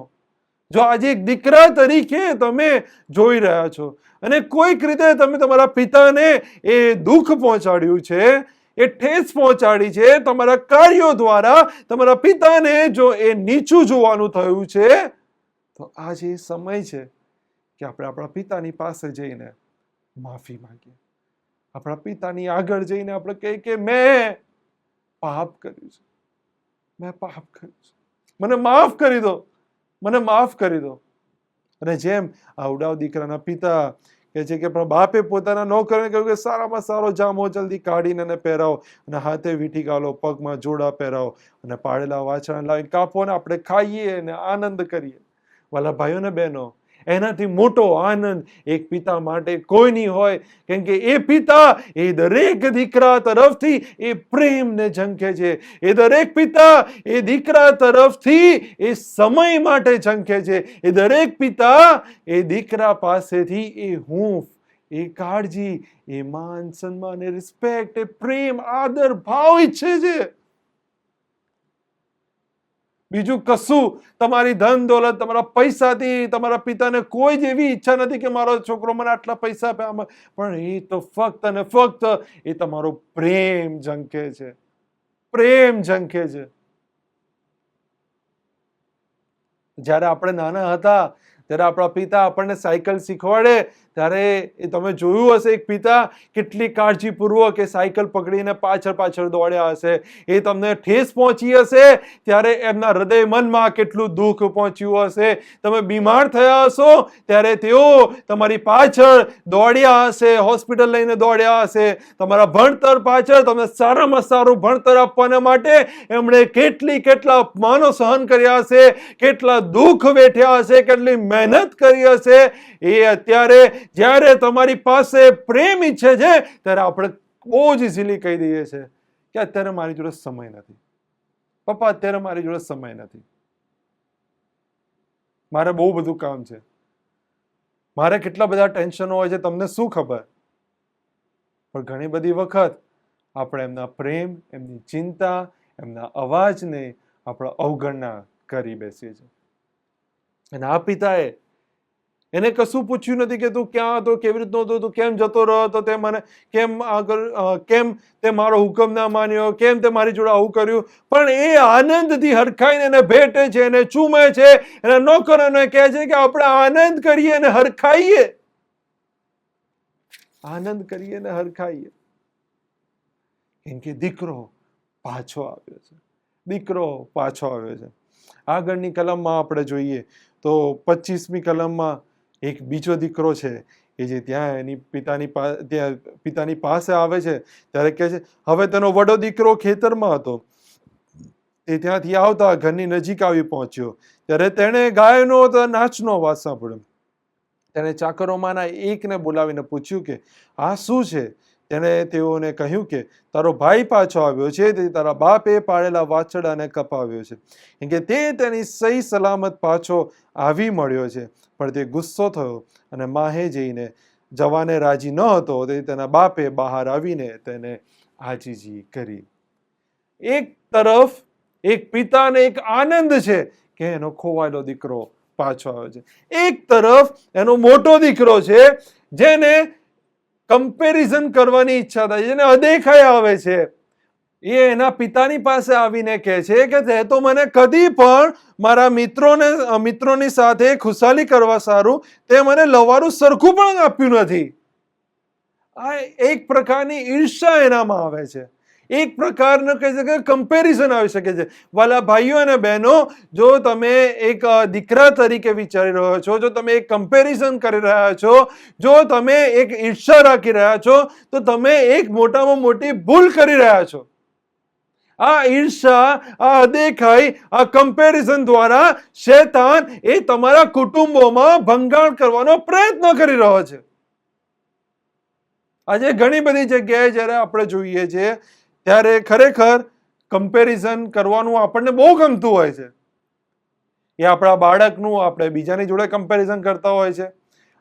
જો આજે એક દીકરા તરીકે તમે જોઈ રહ્યા છો અને કોઈક રીતે તમે તમારા પિતાને એ દુઃખ પહોંચાડ્યું છે, એ ઠેસ પહોંચાડી છે, તમારા કાર્યો દ્વારા તમારા પિતાને જો એ નીચું જોવાનું થયું છે, તો આજે સમય છે કે આપણે આપણા પિતાની પાસે જઈને માફી માંગીએ. આપણા પિતાની આગળ જઈને આપણે કહીએ કે મેં પાપ કર્યું છે, મેં પાપ કર્યું છે, મને માફ કરી દો, મને માફ કરી દો. અને જેમ આ ઉડાવ દીકરાના પિતા કહે છે કે બાપે પોતાના નોકરને કહ્યું કે સારામાં સારો જામો જલ્દી કાઢીને એને પહેરાવો અને હાથે વીંટી ગાલો, પગમાં જોડા પહેરાવો અને પાડેલા વાછરડા લાવી કાપો ને આપણે ખાઈએ અને આનંદ કરીએ. વાલા ભાઈઓ ને બહેનો, એનાથી મોટો આનંદ એક પિતા માટે કોઈ નહીં હોય, કેમ કે એ પિતા એ દરેક દીકરા તરફથી એ પ્રેમને ઝંખે છે. એ દરેક પિતા એ દીકરા તરફથી એ સમય માટે ઝંખે છે. એ દરેક પિતા એ દીકરા પાસેથી એ હૂંફ, એ કાળજી, એ માન સન્માન, એ રિસ્પેક્ટ, એ પ્રેમ, આદર, ભાવ ઈચ્છે છે. બીજું કશું તમારી ધન દોલત, તમારા પૈસાથી તમારા પિતાને કોઈ જ એવી ઈચ્છા નથી કે મારો છોકરો મને આટલા પૈસા આપે, પણ એ તો ફક્ત અને ફક્ત એ તમારો પ્રેમ ઝંખે છે, પ્રેમ ઝંખે છે. જ્યારે આપણે નાના હતા ત્યારે આપણા પિતા આપણને સાયકલ શીખવાડે ત્યારે એ તમે જોયું હશે, એક પિતા કેટલી કાળજીપૂર્વક એ સાયકલ પકડીને પાછળ પાછળ દોડ્યા હશે. એ તમને ઠેસ પહોંચી હશે ત્યારે એમના હૃદય મનમાં કેટલું દુઃખ પહોંચ્યું હશે. તમે બીમાર થયા હશો ત્યારે તેઓ તમારી પાછળ દોડ્યા હશે, હોસ્પિટલ લઈને દોડ્યા હશે. તમારા ભણતર પાછળ તમને સારામાં સારું ભણતર આપવાના માટે એમણે કેટલા અપમાનો સહન કર્યા હશે, કેટલા દુઃખ વેઠ્યા હશે, કેટલી મહેનત કરી હશે. એ અત્યારે જ્યારે તમારી પાસે પ્રેમ ઈચ્છે છે ત્યારે આપણે બહુ જ ઇઝીલી કહી દઈએ છીએ કે અત્યારે મારી જોડે સમય નથી, પપ્પા અત્યારે મારી જોડે સમય નથી, મારે બહુ બધું કામ છે, મારે કેટલા બધા ટેન્શનો હોય છે, તમને શું ખબર. પણ ઘણી બધી વખત આપણે એમના પ્રેમ, એમની ચિંતા, એમના અવાજને આપણે અવગણના કરી બેસીએ છીએ. અને આ પિતાએ એને કશું પૂછ્યું નથી કે તું ક્યાં હતો, કેવી રીતનો હતો, તું કેમ જતો રહ્યો હતો, તે મને કેમ આગળ, કેમ તે મારો હુકમ ના માન્યો, કેમ તે મારી જોડે આવું કર્યું. પણ એ આનંદથી હરખાઈને એને ભેટે છે, એને ચૂમે છે, એના નોકરોને કહે છે કે આપણે આનંદ કરીએ અને હરખાઈએ, આનંદ કરીએ અને હરખાઈએ. કેમ કે દીકરો પાછો આવ્યો છે, દીકરો પાછો આવ્યો છે. આગળની કલમમાં આપણે જોઈએ તો 25મી કલમમાં એક બીજો દીકરો છે કે જે ત્યાં એની પિતાની પાસે આવે છે ત્યારે કહે છે, હવે તેનો વડો દીકરો ખેતરમાં હતો, તે ત્યાંથી આવતા ઘરની નજીક આવી પહોંચ્યો ત્યારે તેણે ગાયનો નાચનો અવાજ સાંભળ્યો. તેણે ચાકરોમાંના એકને બોલાવીને પૂછ્યું કે આ શું છે. તેણે તેઓને કહ્યું કે તારો ભાઈ પાછો આવ્યો છે, તે તારા બાપે પાળેલા વાછરડાને કપાવ્યો છે, કેમ કે તે તેની સહી સલામત પાછો આવી મળ્યો છે. પણ તે ગુસ્સો થયો અને માહે જઈને જવાને રાજી ન હતો, તે તેના બાપે બહાર આવીને તેને આજીજી કરી. એક તરફ એક પિતાને એક આનંદ છે કે એનો ખોવાયેલો દીકરો પાછો આવ્યો છે, એક તરફ એનો મોટો દીકરો છે જેને કમ્પેરિઝન કરવાની ઈચ્છા થાય, જેને અદેખાઈ આવે છે. એ એના પિતાની પાસે આવીને કહે છે કે તે તો મને કદી પણ મારા મિત્રોની સાથે ખુશાલી કરવા સારું તે મને લવારું સરખું પણ આપ્યું નથી. આ એક પ્રકારની ઈર્ષા એનામાં આવે છે, એક પ્રકારનો કહી શકાય કમ્પેરિઝન આવી શકે છે. વાલા ભાઈઓ અને બહેનો, જો તમે એક દીકરા તરીકે વિચારી રહ્યો છો, જો તમે એક કમ્પેરિઝન કરી રહ્યા છો, જો તમે એક ઈર્ષા રાખી રહ્યા છો, તો તમે એક મોટામાં મોટી ભૂલ કરી રહ્યા છો. આ ઈર્ષા, આ અદેખાઈ, આ કમ્પેરિઝન દ્વારા શૈતાન એ તમારા કુટુંબોમાં ભંગાણ કરવાનો પ્રયત્ન કરી રહ્યો છે. આજે ઘણી બધી જગ્યાએ જ્યારે આપણે જોઈએ છીએ ત્યારે ખરેખર કમ્પેરિઝન કરવાનું આપણને બહુ ગમતું હોય છે. એ આપણા બાળકનું આપણે બીજાની જોડે કમ્પેરિઝન કરતા હોય છે,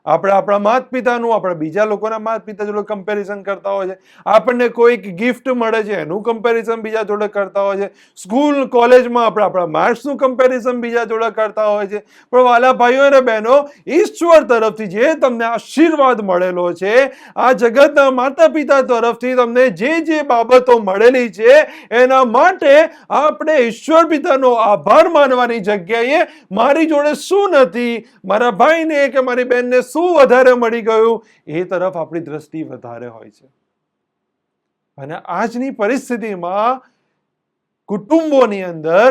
આપણે આપણા માતા પિતાનું આપણે બીજા લોકોના માતા પિતા જોડે કમ્પેરિઝન કરતા હોય છે, આપણને કોઈક ગિફ્ટ મળે છે એનું કમ્પેરિઝન બીજા જોડે કરતા હોય છે, સ્કૂલ કોલેજમાં આપણે આપણા માર્ક્સનું કમ્પેરિઝન બીજા જોડે કરતા હોય છે. પણ વાલા ભાઈઓ અને બહેનો, ઈશ્વર તરફથી જે તમને આશીર્વાદ મળેલો છે, આ જગતના માતા પિતા તરફથી તમને જે બાબતો મળેલી છે, એના માટે આપણે ઈશ્વર પિતાનો આભાર માનવાની જગ્યાએ મારી જોડે શું નથી, મારા ભાઈને કે મારી બહેનને શું વધારે મળી ગયું, એ તરફ આપણી દ્રષ્ટિ વધારે હોય છે. અને આજની પરિસ્થિતિમાં કુટુંબોની અંદર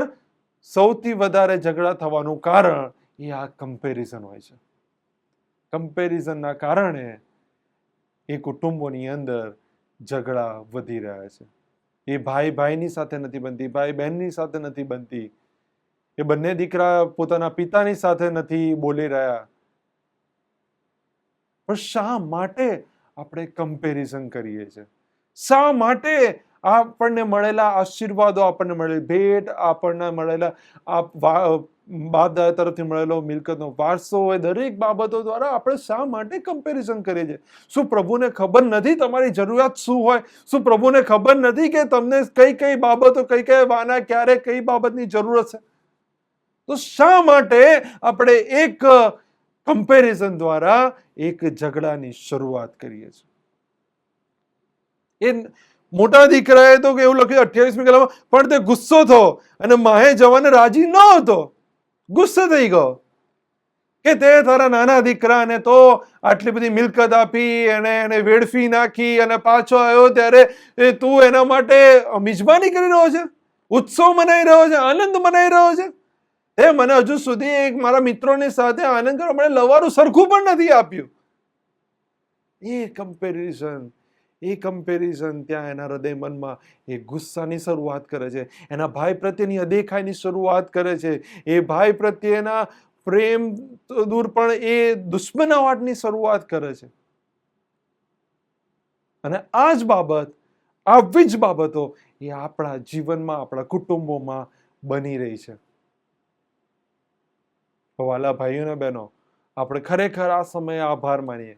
સૌથી વધારે ઝઘડા થવાનું કારણ એ આ કમ્પેરિઝન હોય છે. કમ્પેરિઝનના કારણે એ કુટુંબોની અંદર ઝઘડા વધી રહ્યા છે. એ ભાઈ ભાઈની સાથે નથી બનતી, ભાઈ બહેનની સાથે નથી બનતી, એ બંને દીકરા પોતાના પિતાની સાથે નથી બોલી રહ્યા. પણ શા માટે આપણે કમ્પેરિઝન કરીએ છીએ? શા માટે આપણને મળેલા આશીર્વાદો, આપણને મળેલી ભેટ, આપણને મળેલા બાપ દાદા તરફથી મળેલો મિલકતનો વારસો હોય, દરેક બાબતો દ્વારા આપણે શા માટે કમ્પેરિઝન કરીએ છીએ? શું પ્રભુને ખબર નથી તમારી જરૂરિયાત શું હોય? શું પ્રભુને ખબર નથી કે તમને કઈ કઈ બાબતો, કઈ કઈ વાના ક્યારે કઈ બાબતની જરૂરત છે? તો શા માટે આપણે એક કમ્પેરિઝન દ્વારા એક ઝઘડાની શરૂઆત કરીએ છીએ? એ મોટા દીકરાએ તો એવું લખ્યું 28મી કલમમાં, પણ તે ગુસ્સો થયો અને માહે જવાને રાજી ન હતો. ગુસ્સો થઈ ગયો કે તે તારા નાના દીકરાને તો આટલી બધી મિલકત આપી, એને વેડફી નાખી, અને પાછો આવ્યો ત્યારે તું એના માટે મિજબાની કરી રહ્યો છે, ઉત્સવ મનાઈ રહ્યો છે, આનંદ મનાઈ રહ્યો છે. એ મને હજુ સુધી એક મારા મિત્રોની સાથે આનંદ કરવા મને લવારું સરખું પણ નથી આપ્યું. એ કમ્પેરિઝન ત્યાં એના હૃદય મનમાં એ ગુસ્સાની શરૂઆત કરે છે, એના ભાઈ પ્રત્યેની અદેખાઈની શરૂઆત કરે છે, એ ભાઈ પ્રત્યેના પ્રેમ દૂર પણ એ દુશ્મનાવટની શરૂઆત કરે છે. અને આ જ બાબત, આવી જ બાબતો એ આપણા જીવનમાં, આપણા કુટુંબોમાં બની રહી છે. વાલા ભાઈઓ અને બહેનો, આપણે ખરેખર આ સમયે આભાર માનીએ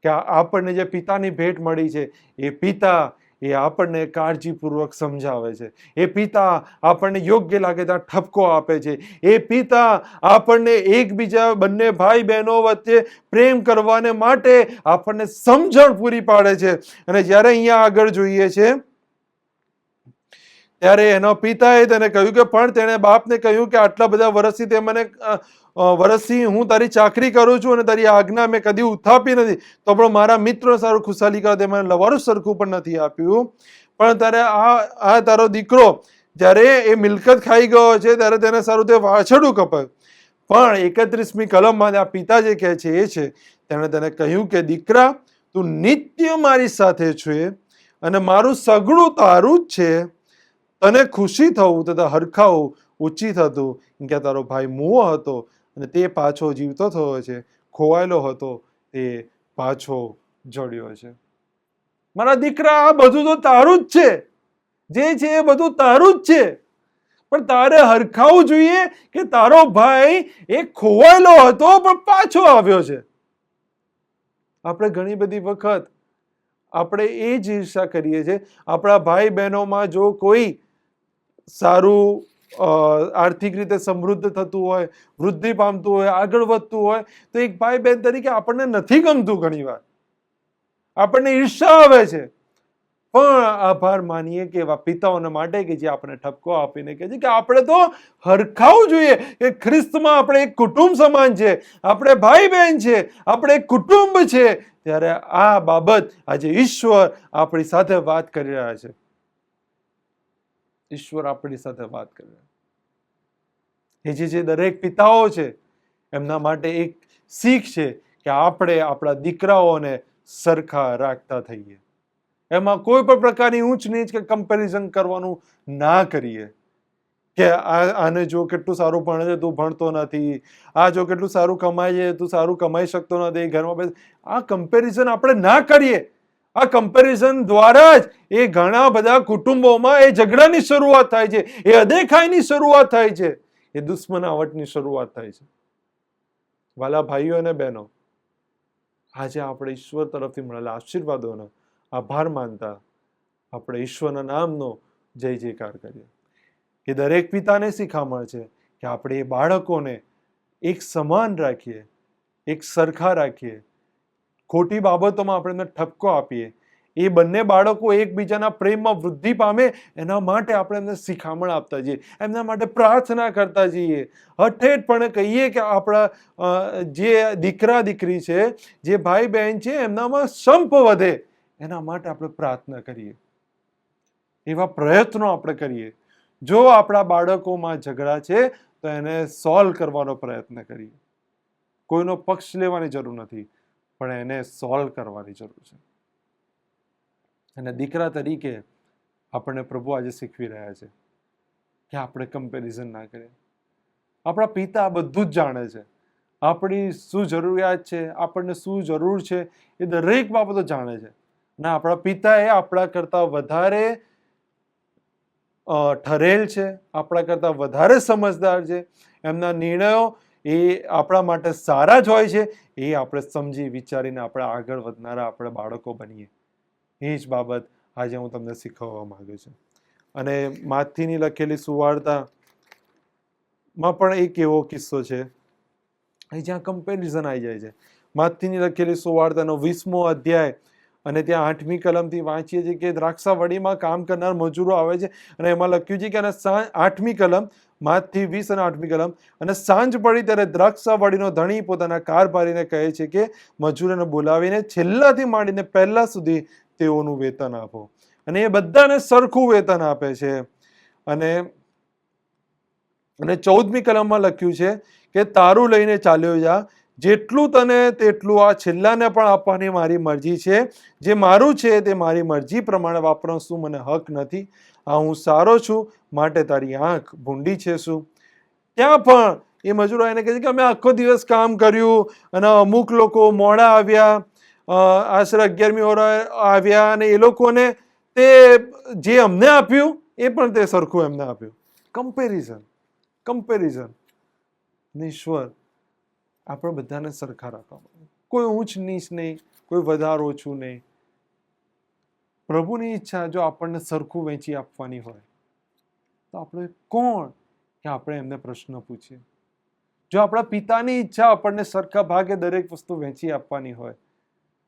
કે આપણને જે પિતાની ભેટ મળી છે, એ પિતા એ આપણને કાળજીપૂર્વક સમજાવે છે, એ પિતા આપણને યોગ્ય લાગે ત્યાં ઠપકો આપે છે, એ પિતા આપણને એકબીજા બંને ભાઈ બહેનો વચ્ચે પ્રેમ કરવાને માટે આપણને સમજણ પૂરી પાડે છે. અને જ્યારે અહીંયા આગળ જોઈએ છે ત્યારે એનો પિતાએ તેને કહ્યું કે, પણ તેણે બાપને કહ્યું કે આટલા બધા વર્ષથી હું તારી ચાકરી કરું છું અને તારી આજ્ઞા મેં કદી ઉથાપી નથી, તો પણ મારા મિત્રો સારું ખુશાલી કરે તે મને લવારું સરખું પણ નથી આપ્યું. પણ તારે આ તારો દીકરો જ્યારે એ મિલકત ખાઈ ગયો છે ત્યારે તેને સારું તે વાછરડું કપાયું. પણ 31મી કલમમાં આ પિતા જે કહે છે એ છે, તેણે તેને કહ્યું કે દીકરા, તું નિત્ય મારી સાથે છે અને મારું સગડું તારું જ છે. તને ખુશી થવું તથા હરખાવું ઉચિત હતું, કે તારો ભાઈ મૂવો હતો અને તે પાછો જીવતો થયો છે, ખોવાયેલો હતો તે પાછો જડ્યો છે. મારા દીકરા, આ બધું તો તારું જ છે, જે છે એ બધું તારું જ છે, પણ તારે હરખાવું જોઈએ કે તારો ભાઈ એ ખોવાયેલો હતો પણ પાછો આવ્યો છે. આપણે ઘણી બધી વખત આપણે એ જ ઈર્ષા કરીએ છીએ. આપણા ભાઈ બહેનોમાં જો કોઈ સારું આર્થિક રીતે સમૃદ્ધ થતું હોય, વૃદ્ધિ પામતું હોય, આગળ વધતું હોય, તો એક ભાઈ બહેન તરીકે આપણને નથી ગમતું. ઘણી વાર આપણને ઈર્ષા આવે છે. પણ આભાર માનીએ કે એવા પિતાઓને માટે કે જે આપણે ઠપકો આપીને કહે છે કે આપણે તો હરખાવું જોઈએ કે ખ્રિસ્તમાં આપણે એક કુટુંબ સમાન છે, આપણે ભાઈ બહેન છે, આપણે એક કુટુંબ છે. ત્યારે આ બાબત આજે ઈશ્વર આપણી સાથે વાત કરી રહ્યા છે. ઈશ્વર આપણી સાથે વાત કરી રહ્યા છે. એ જે દરેક પિતાઓ છે એમના માટે એક શીખ છે કે આપણે આપણા દીકરાઓને સરખા રાખતા થઈએ. એમાં કોઈ પણ પ્રકારની ઊંચ નીચ કે કમ્પેરિઝન કરવાનું ના કરીએ કે આને જો કેટલું સારું ભણે છે તું ભણતો નથી, આ જો કેટલું સારું કમાય છે તું સારું કમાઈ શકતો નથી, ઘરમાં બેસ. આ કમ્પેરિઝન આપણે ના કરીએ. આ કમ્પેરિઝન દ્વારા જ એ ઘણા બધા કુટુંબોમાં એ ઝઘડાની શરૂઆત થાય છે, એ અદેખાઈની શરૂઆત થાય છે, એ દુશ્મનાવટની શરૂઆત થાય છે. વાલા ભાઈઓ અને બહેનો, આજે આપણે ઈશ્વર તરફથી મળેલા આશીર્વાદોનો આભાર માનતા આપણે ઈશ્વરના નામનો જય જયકાર કરીએ. એ દરેક પિતાને શિખામણ છે કે આપણે એ બાળકોને એક સમાન રાખીએ, એક સરખા રાખીએ. ખોટી બાબતોમાં આપણે એમને ઠપકો આપીએ. એ બંને બાળકો એકબીજાના પ્રેમમાં વૃદ્ધિ પામે એના માટે આપણે એમને શિખામણ આપતા જઈએ, એમના માટે પ્રાર્થના કરતા જઈએ. હઠેઠપણે કહીએ કે આપણા જે દીકરા દીકરી છે, જે ભાઈ બહેન છે, એમનામાં સંપ વધે એના માટે આપણે પ્રાર્થના કરીએ. એવા પ્રયત્નો આપણે કરીએ. જો આપણા બાળકોમાં ઝઘડા છે તો એને સોલ્વ કરવાનો પ્રયત્ન કરીએ. કોઈનો પક્ષ લેવાની જરૂર નથી, પણ એને સોલ્વ કરવાની જરૂર છે. અને દીકરા તરીકે આપણને પ્રભુ આજે શીખવી રહ્યા છે કે આપણે કમ્પેરિઝન ના કરીએ. આપણા પિતા બધું જ જાણે છે. આપણી શું જરૂરિયાત છે, આપણને શું જરૂર છે, એ દરેક બાબતો જાણે છે. અને આપણા પિતા એ આપણા કરતા વધારે ઠરેલ છે, આપણા કરતા વધારે સમજદાર છે. એમના નિર્ણયો એ આપણા માટે સારા જ હોય છે. એ આપણે સમજી વિચારીને આપણે આગળ વધનારા આપણે બાળકો બનીએ. એ જ બાબત આજે હું તમને શીખવવા માંગુ છું. અને માથીની લખેલી સુવાર્તામાં પણ એક એવો કિસ્સો છે જ્યાં કમ્પેરિઝન આવી જાય છે. માથીની લખેલી સુવાર્તાનો 20મો અધ્યાય અને ત્યાં 8મી કલમથી વાંચીએ છીએ કે દ્રાક્ષાવડીમાં કામ કરનાર મજૂરો આવે છે અને એમાં લખ્યું છે કે 8મી કલમ, માથી 20 અને 8મી કલમ. અને સાંજ પડી ત્યારે દ્રાક્ષાવડીનો ધણી પોતાના કારભારીને કહે છે કે મજૂરોને બોલાવીને છેલ્લાથી માંડીને પહેલા સુધી તેઓનું વેતન આપો. અને એ બધાને સરખું વેતન આપે છે. અને 14મી કલમમાં લખ્યું છે કે તારું લઈને ચાલ્યો જા, જેટલું તને તેટલું આ છેલ્લાને પણ આપવાની મારી મરજી છે. જે મારું છે તે મારી મરજી પ્રમાણે વાપરવાનું શું મને હક નથી? આ હું સારો છું માટે તારી આંખ ભૂંડી છે શું? ત્યાં પણ એ મજૂરો એને કહે છે કે અમે આખો દિવસ કામ કર્યું અને અમુક લોકો મોડા આવ્યા, આશરે 11મી ઓર આવ્યા, અને એ લોકોને તે જે અમને આપ્યું એ પણ તે સરખું એમને આપ્યું. કમ્પેરિઝન. ઈશ્વર આપણે બધાને સરખા રાખવા, કોઈ ઊંચ નીચ નહીં, કોઈ વધારે ઓછું નહીં. પ્રભુની ઈચ્છા જો આપણને સરખું વહેંચી આપવાની હોય તો આપણે કોણ કે આપણે એમને પ્રશ્ન પૂછીએ. જો આપણા પિતાની ઈચ્છા આપણને સરખા ભાગે દરેક વસ્તુ વહેંચી આપવાની હોય,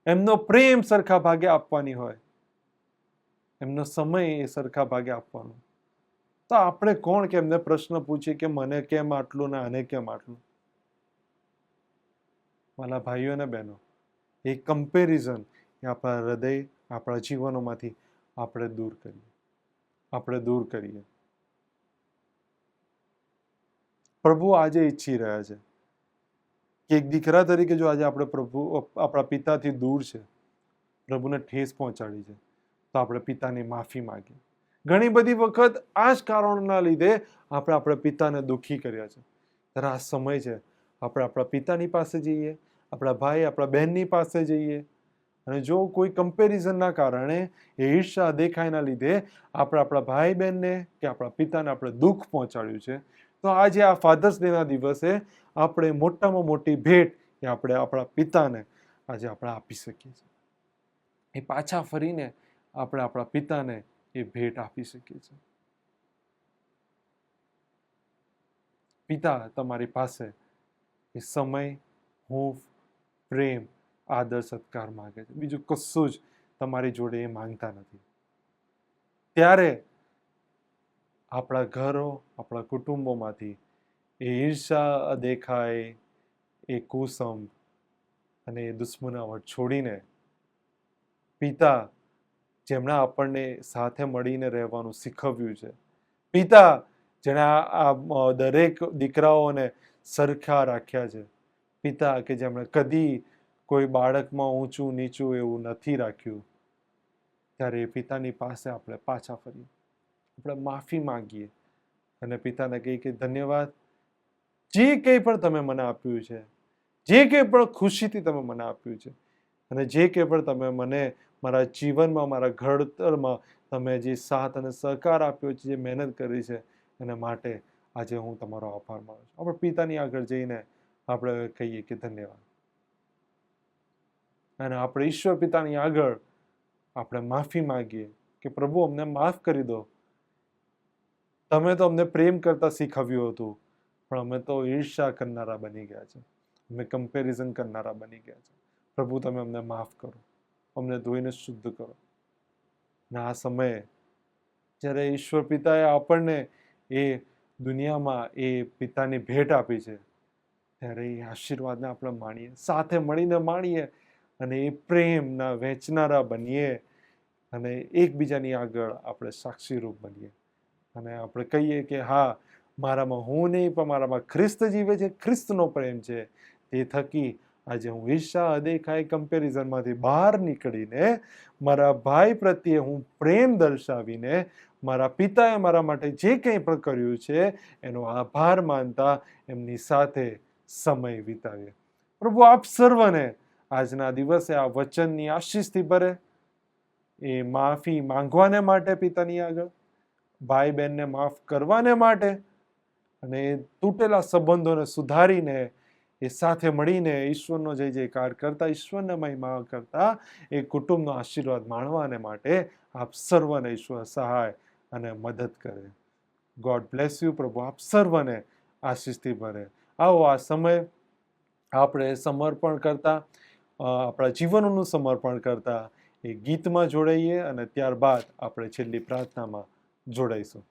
એમનો પ્રેમ સરખા ભાગે આપવાની હોય, એમનો સમય એ સરખા ભાગે આપવાનો, તો આપણે કોણ કે એમને પ્રશ્ન પૂછીએ કે મને કેમ આટલું ને આને કેમ આટલું? મારા ભાઈઓ અને બહેનો, એ કમ્પેરિઝન એ આપણા હૃદય, આપણા જીવનોમાંથી આપણે દૂર કરીએ. પ્રભુ આજે ઈચ્છી રહ્યા છે કે એક દીકરા તરીકે જો આજે આપણે આપણા પિતાથી દૂર છે, પ્રભુને ઠેસ પહોંચાડી છે, તો આપણે પિતાની માફી માંગીએ. ઘણી બધી વખત આ જ કારણોના લીધે આપણે આપણા પિતાને દુઃખી કર્યા છે. ત્યારે આ સમય છે આપણે આપણા પિતાની પાસે જઈએ, આપણા ભાઈ, આપણા બહેનની પાસે જઈએ. અને જો કોઈ કમ્પેરિઝનના કારણે, એ ઈર્ષા દેખાયના લીધે આપણે આપણા ભાઈ બહેનને કે આપણા પિતાને આપણે દુઃખ પહોંચાડ્યું છે, તો આજે આ ફાધર્સ ડેના દિવસે આપણે મોટામાં મોટી ભેટ એ આપણે આપણા પિતાને આજે આપણે આપી શકીએ છીએ. એ પાછા ફરીને આપણે આપણા પિતાને એ ભેટ આપી શકીએ છીએ. પિતા તમારી પાસે એ સમય, હૂંફ, પ્રેમ, આદર, સત્કાર માંગે છે. બીજું કશું જ તમારી જોડે એ માંગતા નથી. ત્યારે આપણા ઘરો, આપણા કુટુંબોમાંથી એ ઈર્ષા, અદેખાઈ, એ કુસંગ અને એ દુશ્મનાવટ છોડીને પિતા જેમણે આપણને સાથે મળીને રહેવાનું શીખવ્યું છે, પિતા જેણે આ દરેક દીકરાઓને સરખા રાખ્યા છે, પિતા કે જેમણે કદી કોઈ બાળકમાં ઊંચું નીચું એવું નથી રાખ્યું, ત્યારે એ પિતાની પાસે આપણે પાછા ફરીએ, આપણે માફી માંગીએ અને પિતાને કહીએ કે ધન્યવાદ, જે કંઈ પણ તમે મને આપ્યું છે, જે કંઈ પણ ખુશીથી તમે મને આપ્યું છે, અને જે કંઈ પણ તમે મને મારા જીવનમાં, મારા ઘડતરમાં તમે જે સાથ અને સહકાર આપ્યો છે, જે મહેનત કરી છે, એના માટે આજે હું તમારો આભાર માનું છું. આપણે પિતાની આગળ જઈને આપણે કહીએ કે ધન્યવાદ, અને આપણે ઈશ્વર પિતાની આગળ આપણે માફી માંગીએ કે પ્રભુ અમને માફ કરી દો, તમે તો અમને પ્રેમ કરતા શીખવ્યું હતું, પણ અમે તો ઈર્ષા કરનારા બની ગયા છે, અમે કમ્પેરિઝન કરનારા બની ગયા છે. પ્રભુ તમે અમને માફ કરો, અમને ધોઈને શુદ્ધ કરો. અને આ સમયે જ્યારે ઈશ્વર પિતાએ આપણને એ દુનિયામાં એ પિતાની ભેટ આપી છે, ત્યારે એ આશીર્વાદને આપણે માણીએ, સાથે મળીને માણીએ, અને એ પ્રેમના વહેંચનારા બનીએ, અને એકબીજાની આગળ આપણે સાક્ષીરૂપ બનીએ, અને આપણે કહીએ કે હા, મારામાં હું નહીં પણ મારામાં ખ્રિસ્ત જીવે છે, ખ્રિસ્તનો પ્રેમ છે. તે થકી આજે હું ઈર્ષા, અદેખાઈ, કમ્પેરિઝનમાંથી બહાર નીકળીને મારા ભાઈ પ્રત્યે હું પ્રેમ દર્શાવીને મારા પિતાએ મારા માટે જે કંઈ પણ કર્યું છે એનો આભાર માનતા એમની સાથે સમય વિતાવીએ. પ્રભુ આપ સર્વને આજના દિવસે આ વચનની આશીષથી ભરે, એ માફી માંગવાને માટે પિતાની આગળ, ભાઈ બહેનને માફ કરવાને માટે, અને તૂટેલા સંબંધોને સુધારીને એ સાથે મળીને ઈશ્વરનો જય જયકાર કરતા, ઈશ્વરને મહિમા કરતા એ કુટુંબનો આશીર્વાદ માણવાને માટે આપ સર્વને ઈશ્વર સહાય અને મદદ કરે. God bless you. પ્રભુ આપ સર્વને આશીષથી ભરે. આવો આ સમય આપણે સમર્પણ કરતા, આપણા જીવનનું સમર્પણ કરતા એ ગીતમાં જોડાઈએ, અને ત્યારબાદ આપણે છેલ્લી પ્રાર્થનામાં જોડાઈશું.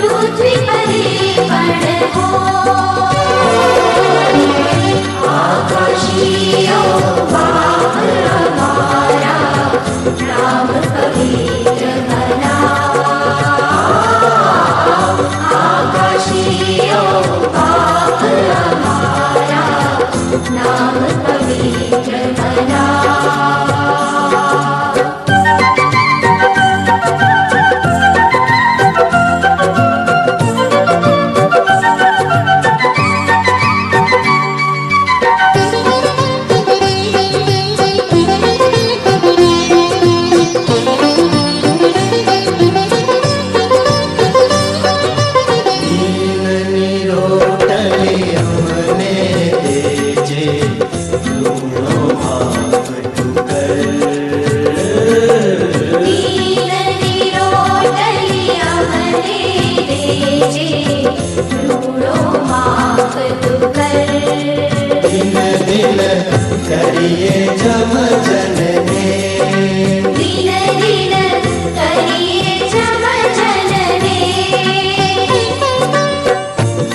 રોટલી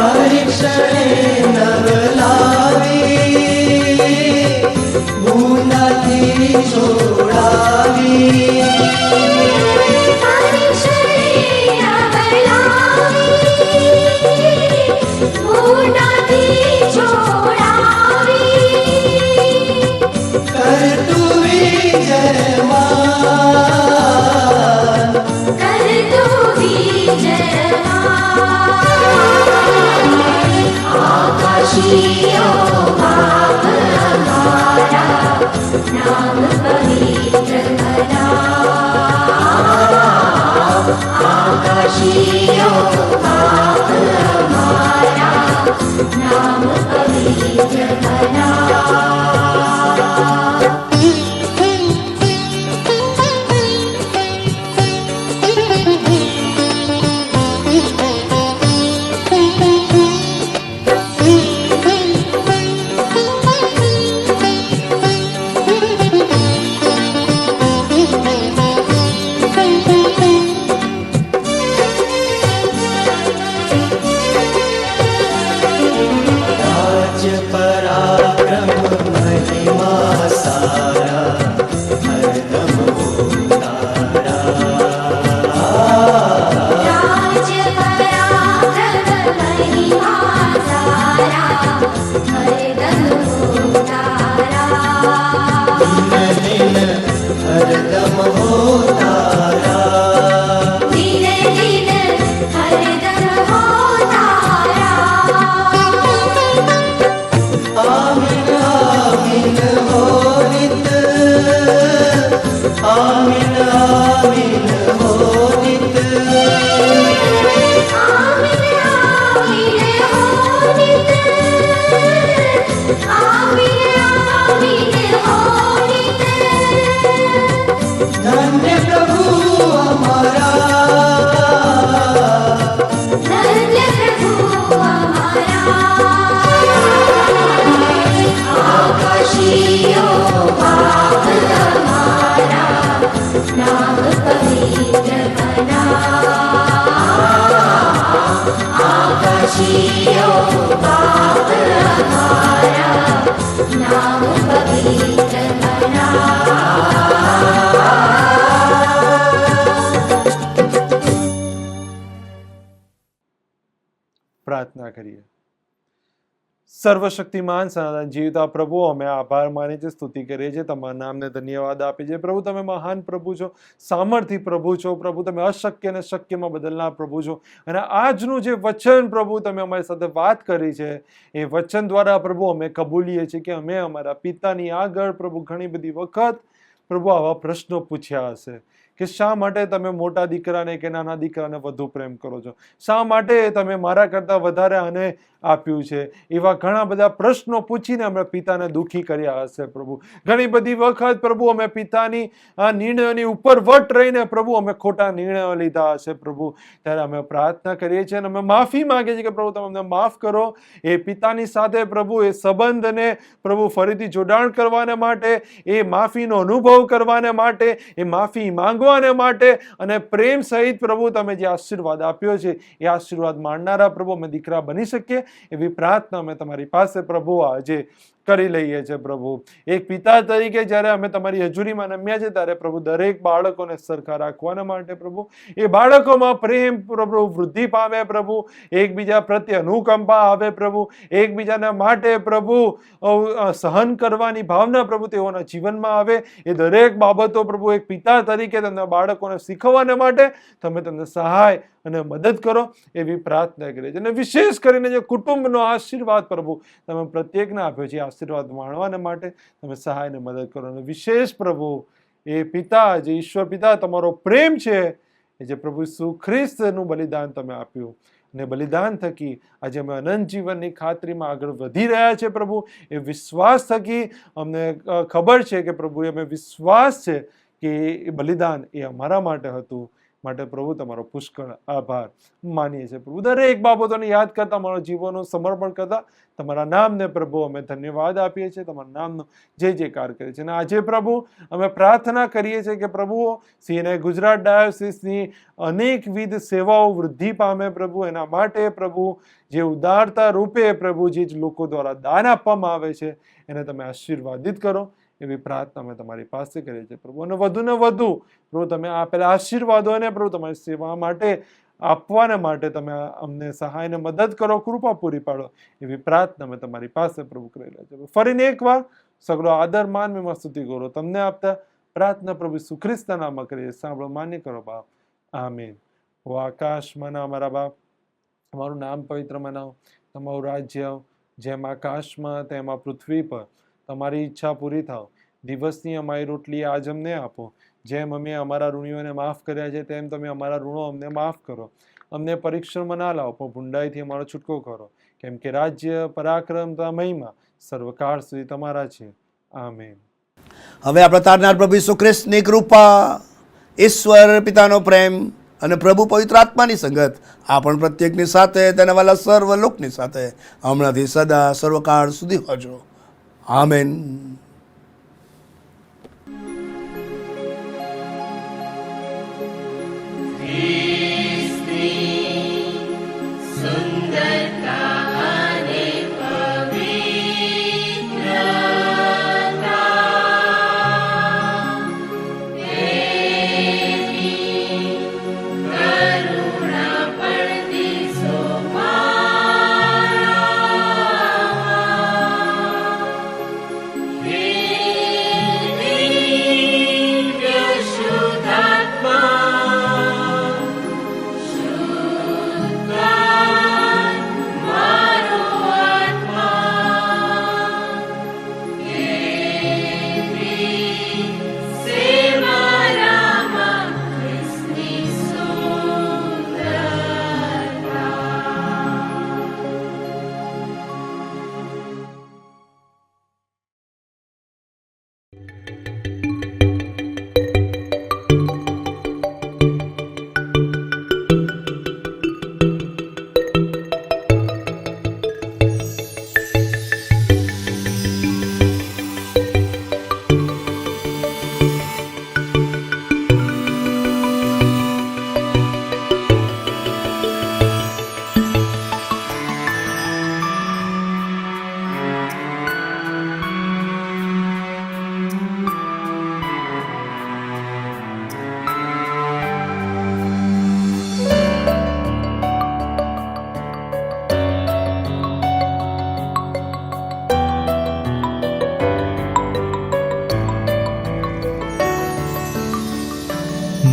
પરીક્ષણે નવલાવી ભૂનાથી છોડાવી કરતું વિજયમાન આકાશીઓ બાપ અમારા નામ પવિત્ર બનાવ આકાશીઓ બાપ અમારા નામ પવિત્ર બનાવ રાજ્ય પરાક્રમ મહિમા સારા હરદમ રાજ્ય પરાક્રમ મહિમા સારા હરદમ તારા દિન હરદમ હો તારા દિન દિન હરદમ હો તારા આમીન આમીન હો નિત આમીન આમીન હો નિત આમીન આમીન હો નિત આમીન આમીન હો નિત ધન્ય પ્રભુ અમારા ધન્ય પ્રભુ અમારા આકાશીઓ બાપ અમારા નામ પવિત્ર બનાવ આકાશીઓ બાપ અમારા નામ પવિત્ર બનાવ પ્રાર્થના કરીએ. સર્વશક્તિમાન સનાતન જીવતા પ્રભુ, અમે આભાર માની છે, સ્તુતિ કરીએ છીએ, તમારા નામને ધન્યવાદ આપીએ છીએ. પ્રભુ, તમે મહાન પ્રભુ છો, સામર્થ્ય પ્રભુ છો. પ્રભુ, તમે અશક્યને શક્યમાં બદલનાર પ્રભુ છો. અને આજનું જે વચન પ્રભુ તમે અમારી સાથે વાત કરી છે, એ વચન દ્વારા પ્રભુ અમે કબૂલીએ છીએ કે અમે અમારા પિતાની આગળ પ્રભુ ઘણી બધી વખત પ્રભુ આવા પ્રશ્નો પૂછ્યા હશે કે શા માટે તમે મોટા દીકરાને કે નાના દીકરાને વધુ પ્રેમ કરો છો, શા માટે તમે મારા કરતાં વધારે આને આપ્યું છે. એવા ઘણા બધા પ્રશ્નો પૂછીને અમે પિતાને દુઃખી કર્યા હશે પ્રભુ. ઘણી બધી વખત પ્રભુ અમે પિતાની આ નિર્ણયોની ઉપર વટ રહીને પ્રભુ અમે ખોટા નિર્ણયો લીધા હશે પ્રભુ. ત્યારે અમે પ્રાર્થના કરીએ છીએ અને અમે માફી માંગીએ છીએ કે પ્રભુ તમે અમને માફ કરો. એ પિતાની સાથે પ્રભુ એ સંબંધને પ્રભુ ફરીથી જોડાણ કરવાને માટે, એ માફીનો અનુભવ કરવાને માટે, એ માફી માંગવાને માટે અને પ્રેમ સહિત પ્રભુ તમે જે આશીર્વાદ આપ્યો છે એ આશીર્વાદ માણનારા પ્રભુ અમે દીકરા બની શકીએ એવી પ્રાર્થના અમે તમારી પાસે પ્રભુ આજે કરી લઈએ છીએ પ્રભુ. એક પિતા તરીકે જ્યારે અમે તમારી હજુરીમાં નમ્યા છે ત્યારે પ્રભુ દરેક બાળકોને સરખા રાખવાના માટે પ્રભુ એ બાળકોમાં પ્રેમ પ્રભુ વૃદ્ધિ પામે પ્રભુ, એકબીજા પ્રત્યે અનુકંપા આવે પ્રભુ, એકબીજાના માટે પ્રભુ સહન કરવાની ભાવના પ્રભુ તેઓના જીવનમાં આવે. એ દરેક બાબતો પ્રભુ એક પિતા તરીકે તેમના બાળકોને શીખવવાને માટે તમે તેમને સહાય અને મદદ કરો એવી પ્રાર્થના કરીએ છીએ. અને વિશેષ કરીને જે કુટુંબનો આશીર્વાદ પ્રભુ તમે પ્રત્યેકને આપ્યો છે, આશીર્વાદ માણવાને માટે તમે સહાય અને મદદ કરો. અને વિશેષ પ્રભુ એ પિતા જે ઈશ્વર પિતા તમારો પ્રેમ છે, એ જે પ્રભુ ઈસુ ખ્રિસ્તનું બલિદાન તમે આપ્યું અને બલિદાન થકી આજે અમે અનંત જીવનની ખાતરીમાં આગળ વધી રહ્યા છે પ્રભુ. એ વિશ્વાસ થકી અમને ખબર છે કે પ્રભુ અમે વિશ્વાસ છે કે એ બલિદાન એ અમારા માટે હતું, માટે પ્રભુ તમારો પુષ્કળ આભાર માનીએ છીએ પ્રભુ. દરેક બાબતોને યાદ કરતા, અમારા જીવનનું સમર્પણ કરતા તમારા નામને પ્રભુ અમે ધન્યવાદ આપીએ છીએ, તમારા નામનો જે કાર કરે છે. અને આજે પ્રભુ અમે પ્રાર્થના કરીએ છીએ કે પ્રભુ સીએનઆઈ ગુજરાત ડાયોસિસની અનેકવિધ સેવાઓ વૃદ્ધિ પામે પ્રભુ. એના માટે પ્રભુ જે ઉદારતા રૂપે પ્રભુ જે લોકો દ્વારા દાન આપવામાં આવે છે એને તમે આશીર્વાદિત કરો એવી પ્રાર્થના અમે તમારી પાસે કરીએ છીએ પ્રભુ. અને વધુ ને વધુ પ્રભુ તમે આપેલા આશીર્વાદોને પ્રભુ તમારી સેવા માટે આપવાને માટે તમે અમને સહાયને મદદ કરો, કૃપા પૂરી પાડો એવી પ્રાર્થના અમે તમારી પાસે પ્રભુ કરેલા છે. ફરીને એકવાર સગળો આદર માન મેં સ્તુતિ કરો તમને આપતા પ્રાર્થના પ્રભુ ઈસુ ખ્રિસ્તના નામમાં કરીએ. સાંભળો, માન્ય કરો બાપ. આમીન. ઓ આકાશમાં અમારા બાપ, તમારું નામ પવિત્ર મનાવો, તમારું રાજ્ય આવો, જેમ આકાશમાં તેમાં પૃથ્વી પર તમારી ઈચ્છા પૂરી થાવ. દિવસની અમારી રોટલી આજ અમને આપો, જેમ અમે અમારા ઋણીઓને માફ કર્યા છે તેમ તમે અમારા ઋણો અમને માફ કરો. અમને પરીક્ષણમાં ના લાવો પણ ભૂંડાઈથી અમારો છૂટકો કરો, કેમ કે રાજ્ય, પરાક્રમ, મહિમા સર્વકાળ સુધી તમારા છે. આમેન. હવે આપણે તારનાર પ્રભુ ઈસુ ખ્રિસ્તની કૃપા, ઈશ્વર પિતાનો પ્રેમ અને પ્રભુ પવિત્ર આત્માની સંગત આપણ પ્રત્યેકની સાથે તેના વાલા સર્વ લોકની સાથે હમણાંથી સદા સર્વકાળ સુધી હોજો. આમેન.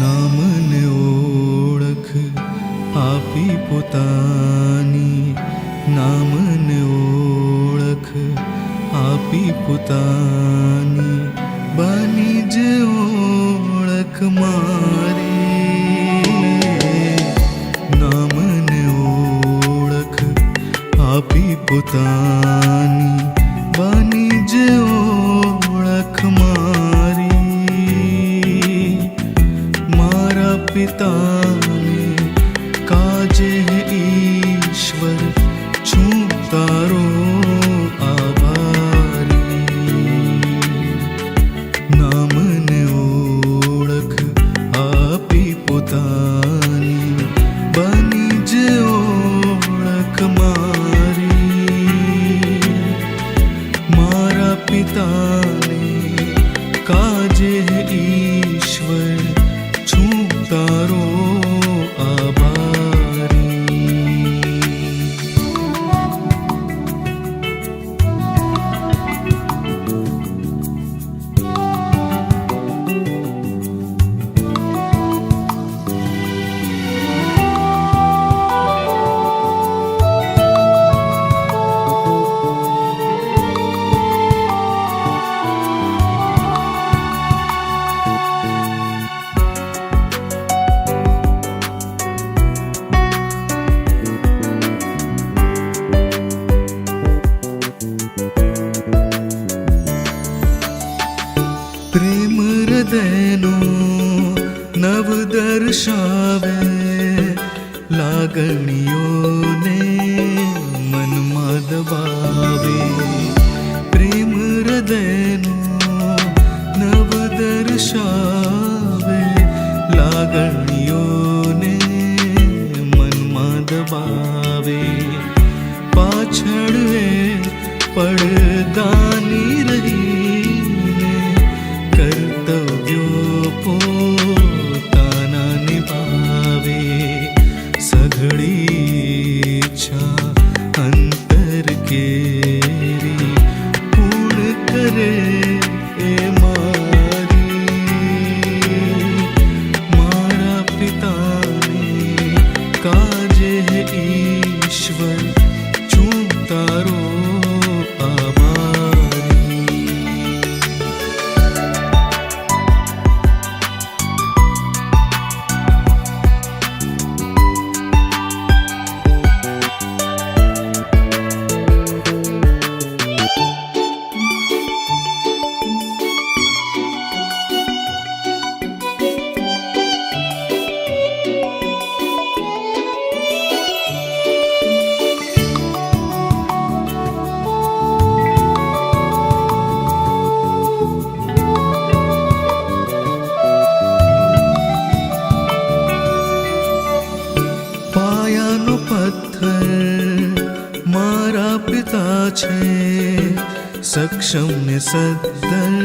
નામને ઓળખ આપી પોતાની, નામને ઓળખ આપી પોતાની, બની જ ઓળખ મારી. નામને ઓળખ આપી પોતાની, બની જ ઓળખ મારી. મારા પિતાને કાજે ઈશ્વર છું તારો આભારી. નામને ઓળખ આપી પોતાની, બની જ ઓળખ મારી. મારા પિતાને કાજે ઈશ્વર છું તારો આભારી. પ્રેમ હૃદયનો નવ દર્શા લાગણીઓને મનમાં દબાવે, પ્રેમ હૃદયનો નવ દર્શાવે, લાગણીઓને મનમાં દબાવે, પાછળ પડદાની રહીને કર્તવ્યો પોતાના નિભાવે, સઘળી ઈચ્છા અંતર કેરી પૂર્ણ કરે એ મારા પિતાને કાજે ઈશ્વર છું તારો આભારી. પાયાનો પથ્થર મારા પિતા છે, સક્ષમ ને સદ્ધર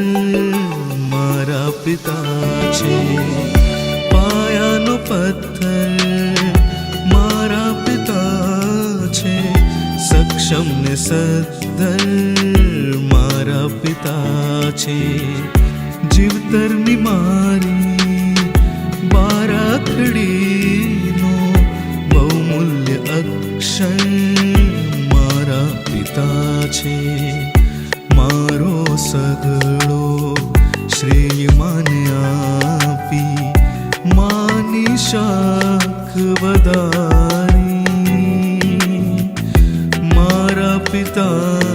મારા પિતા છે. પાયાનો પથ્થર મારા પિતા છે, સક્ષમ ને સદ્ધર મારા પિતા છે. જીવતરની મારી બારાખડીનો બહુમૂલ્ય અક્ષર મારા પિતા છે. મારો સઘળો શ્રેય માને આપી માની શાખ વધારી, મારા પિતા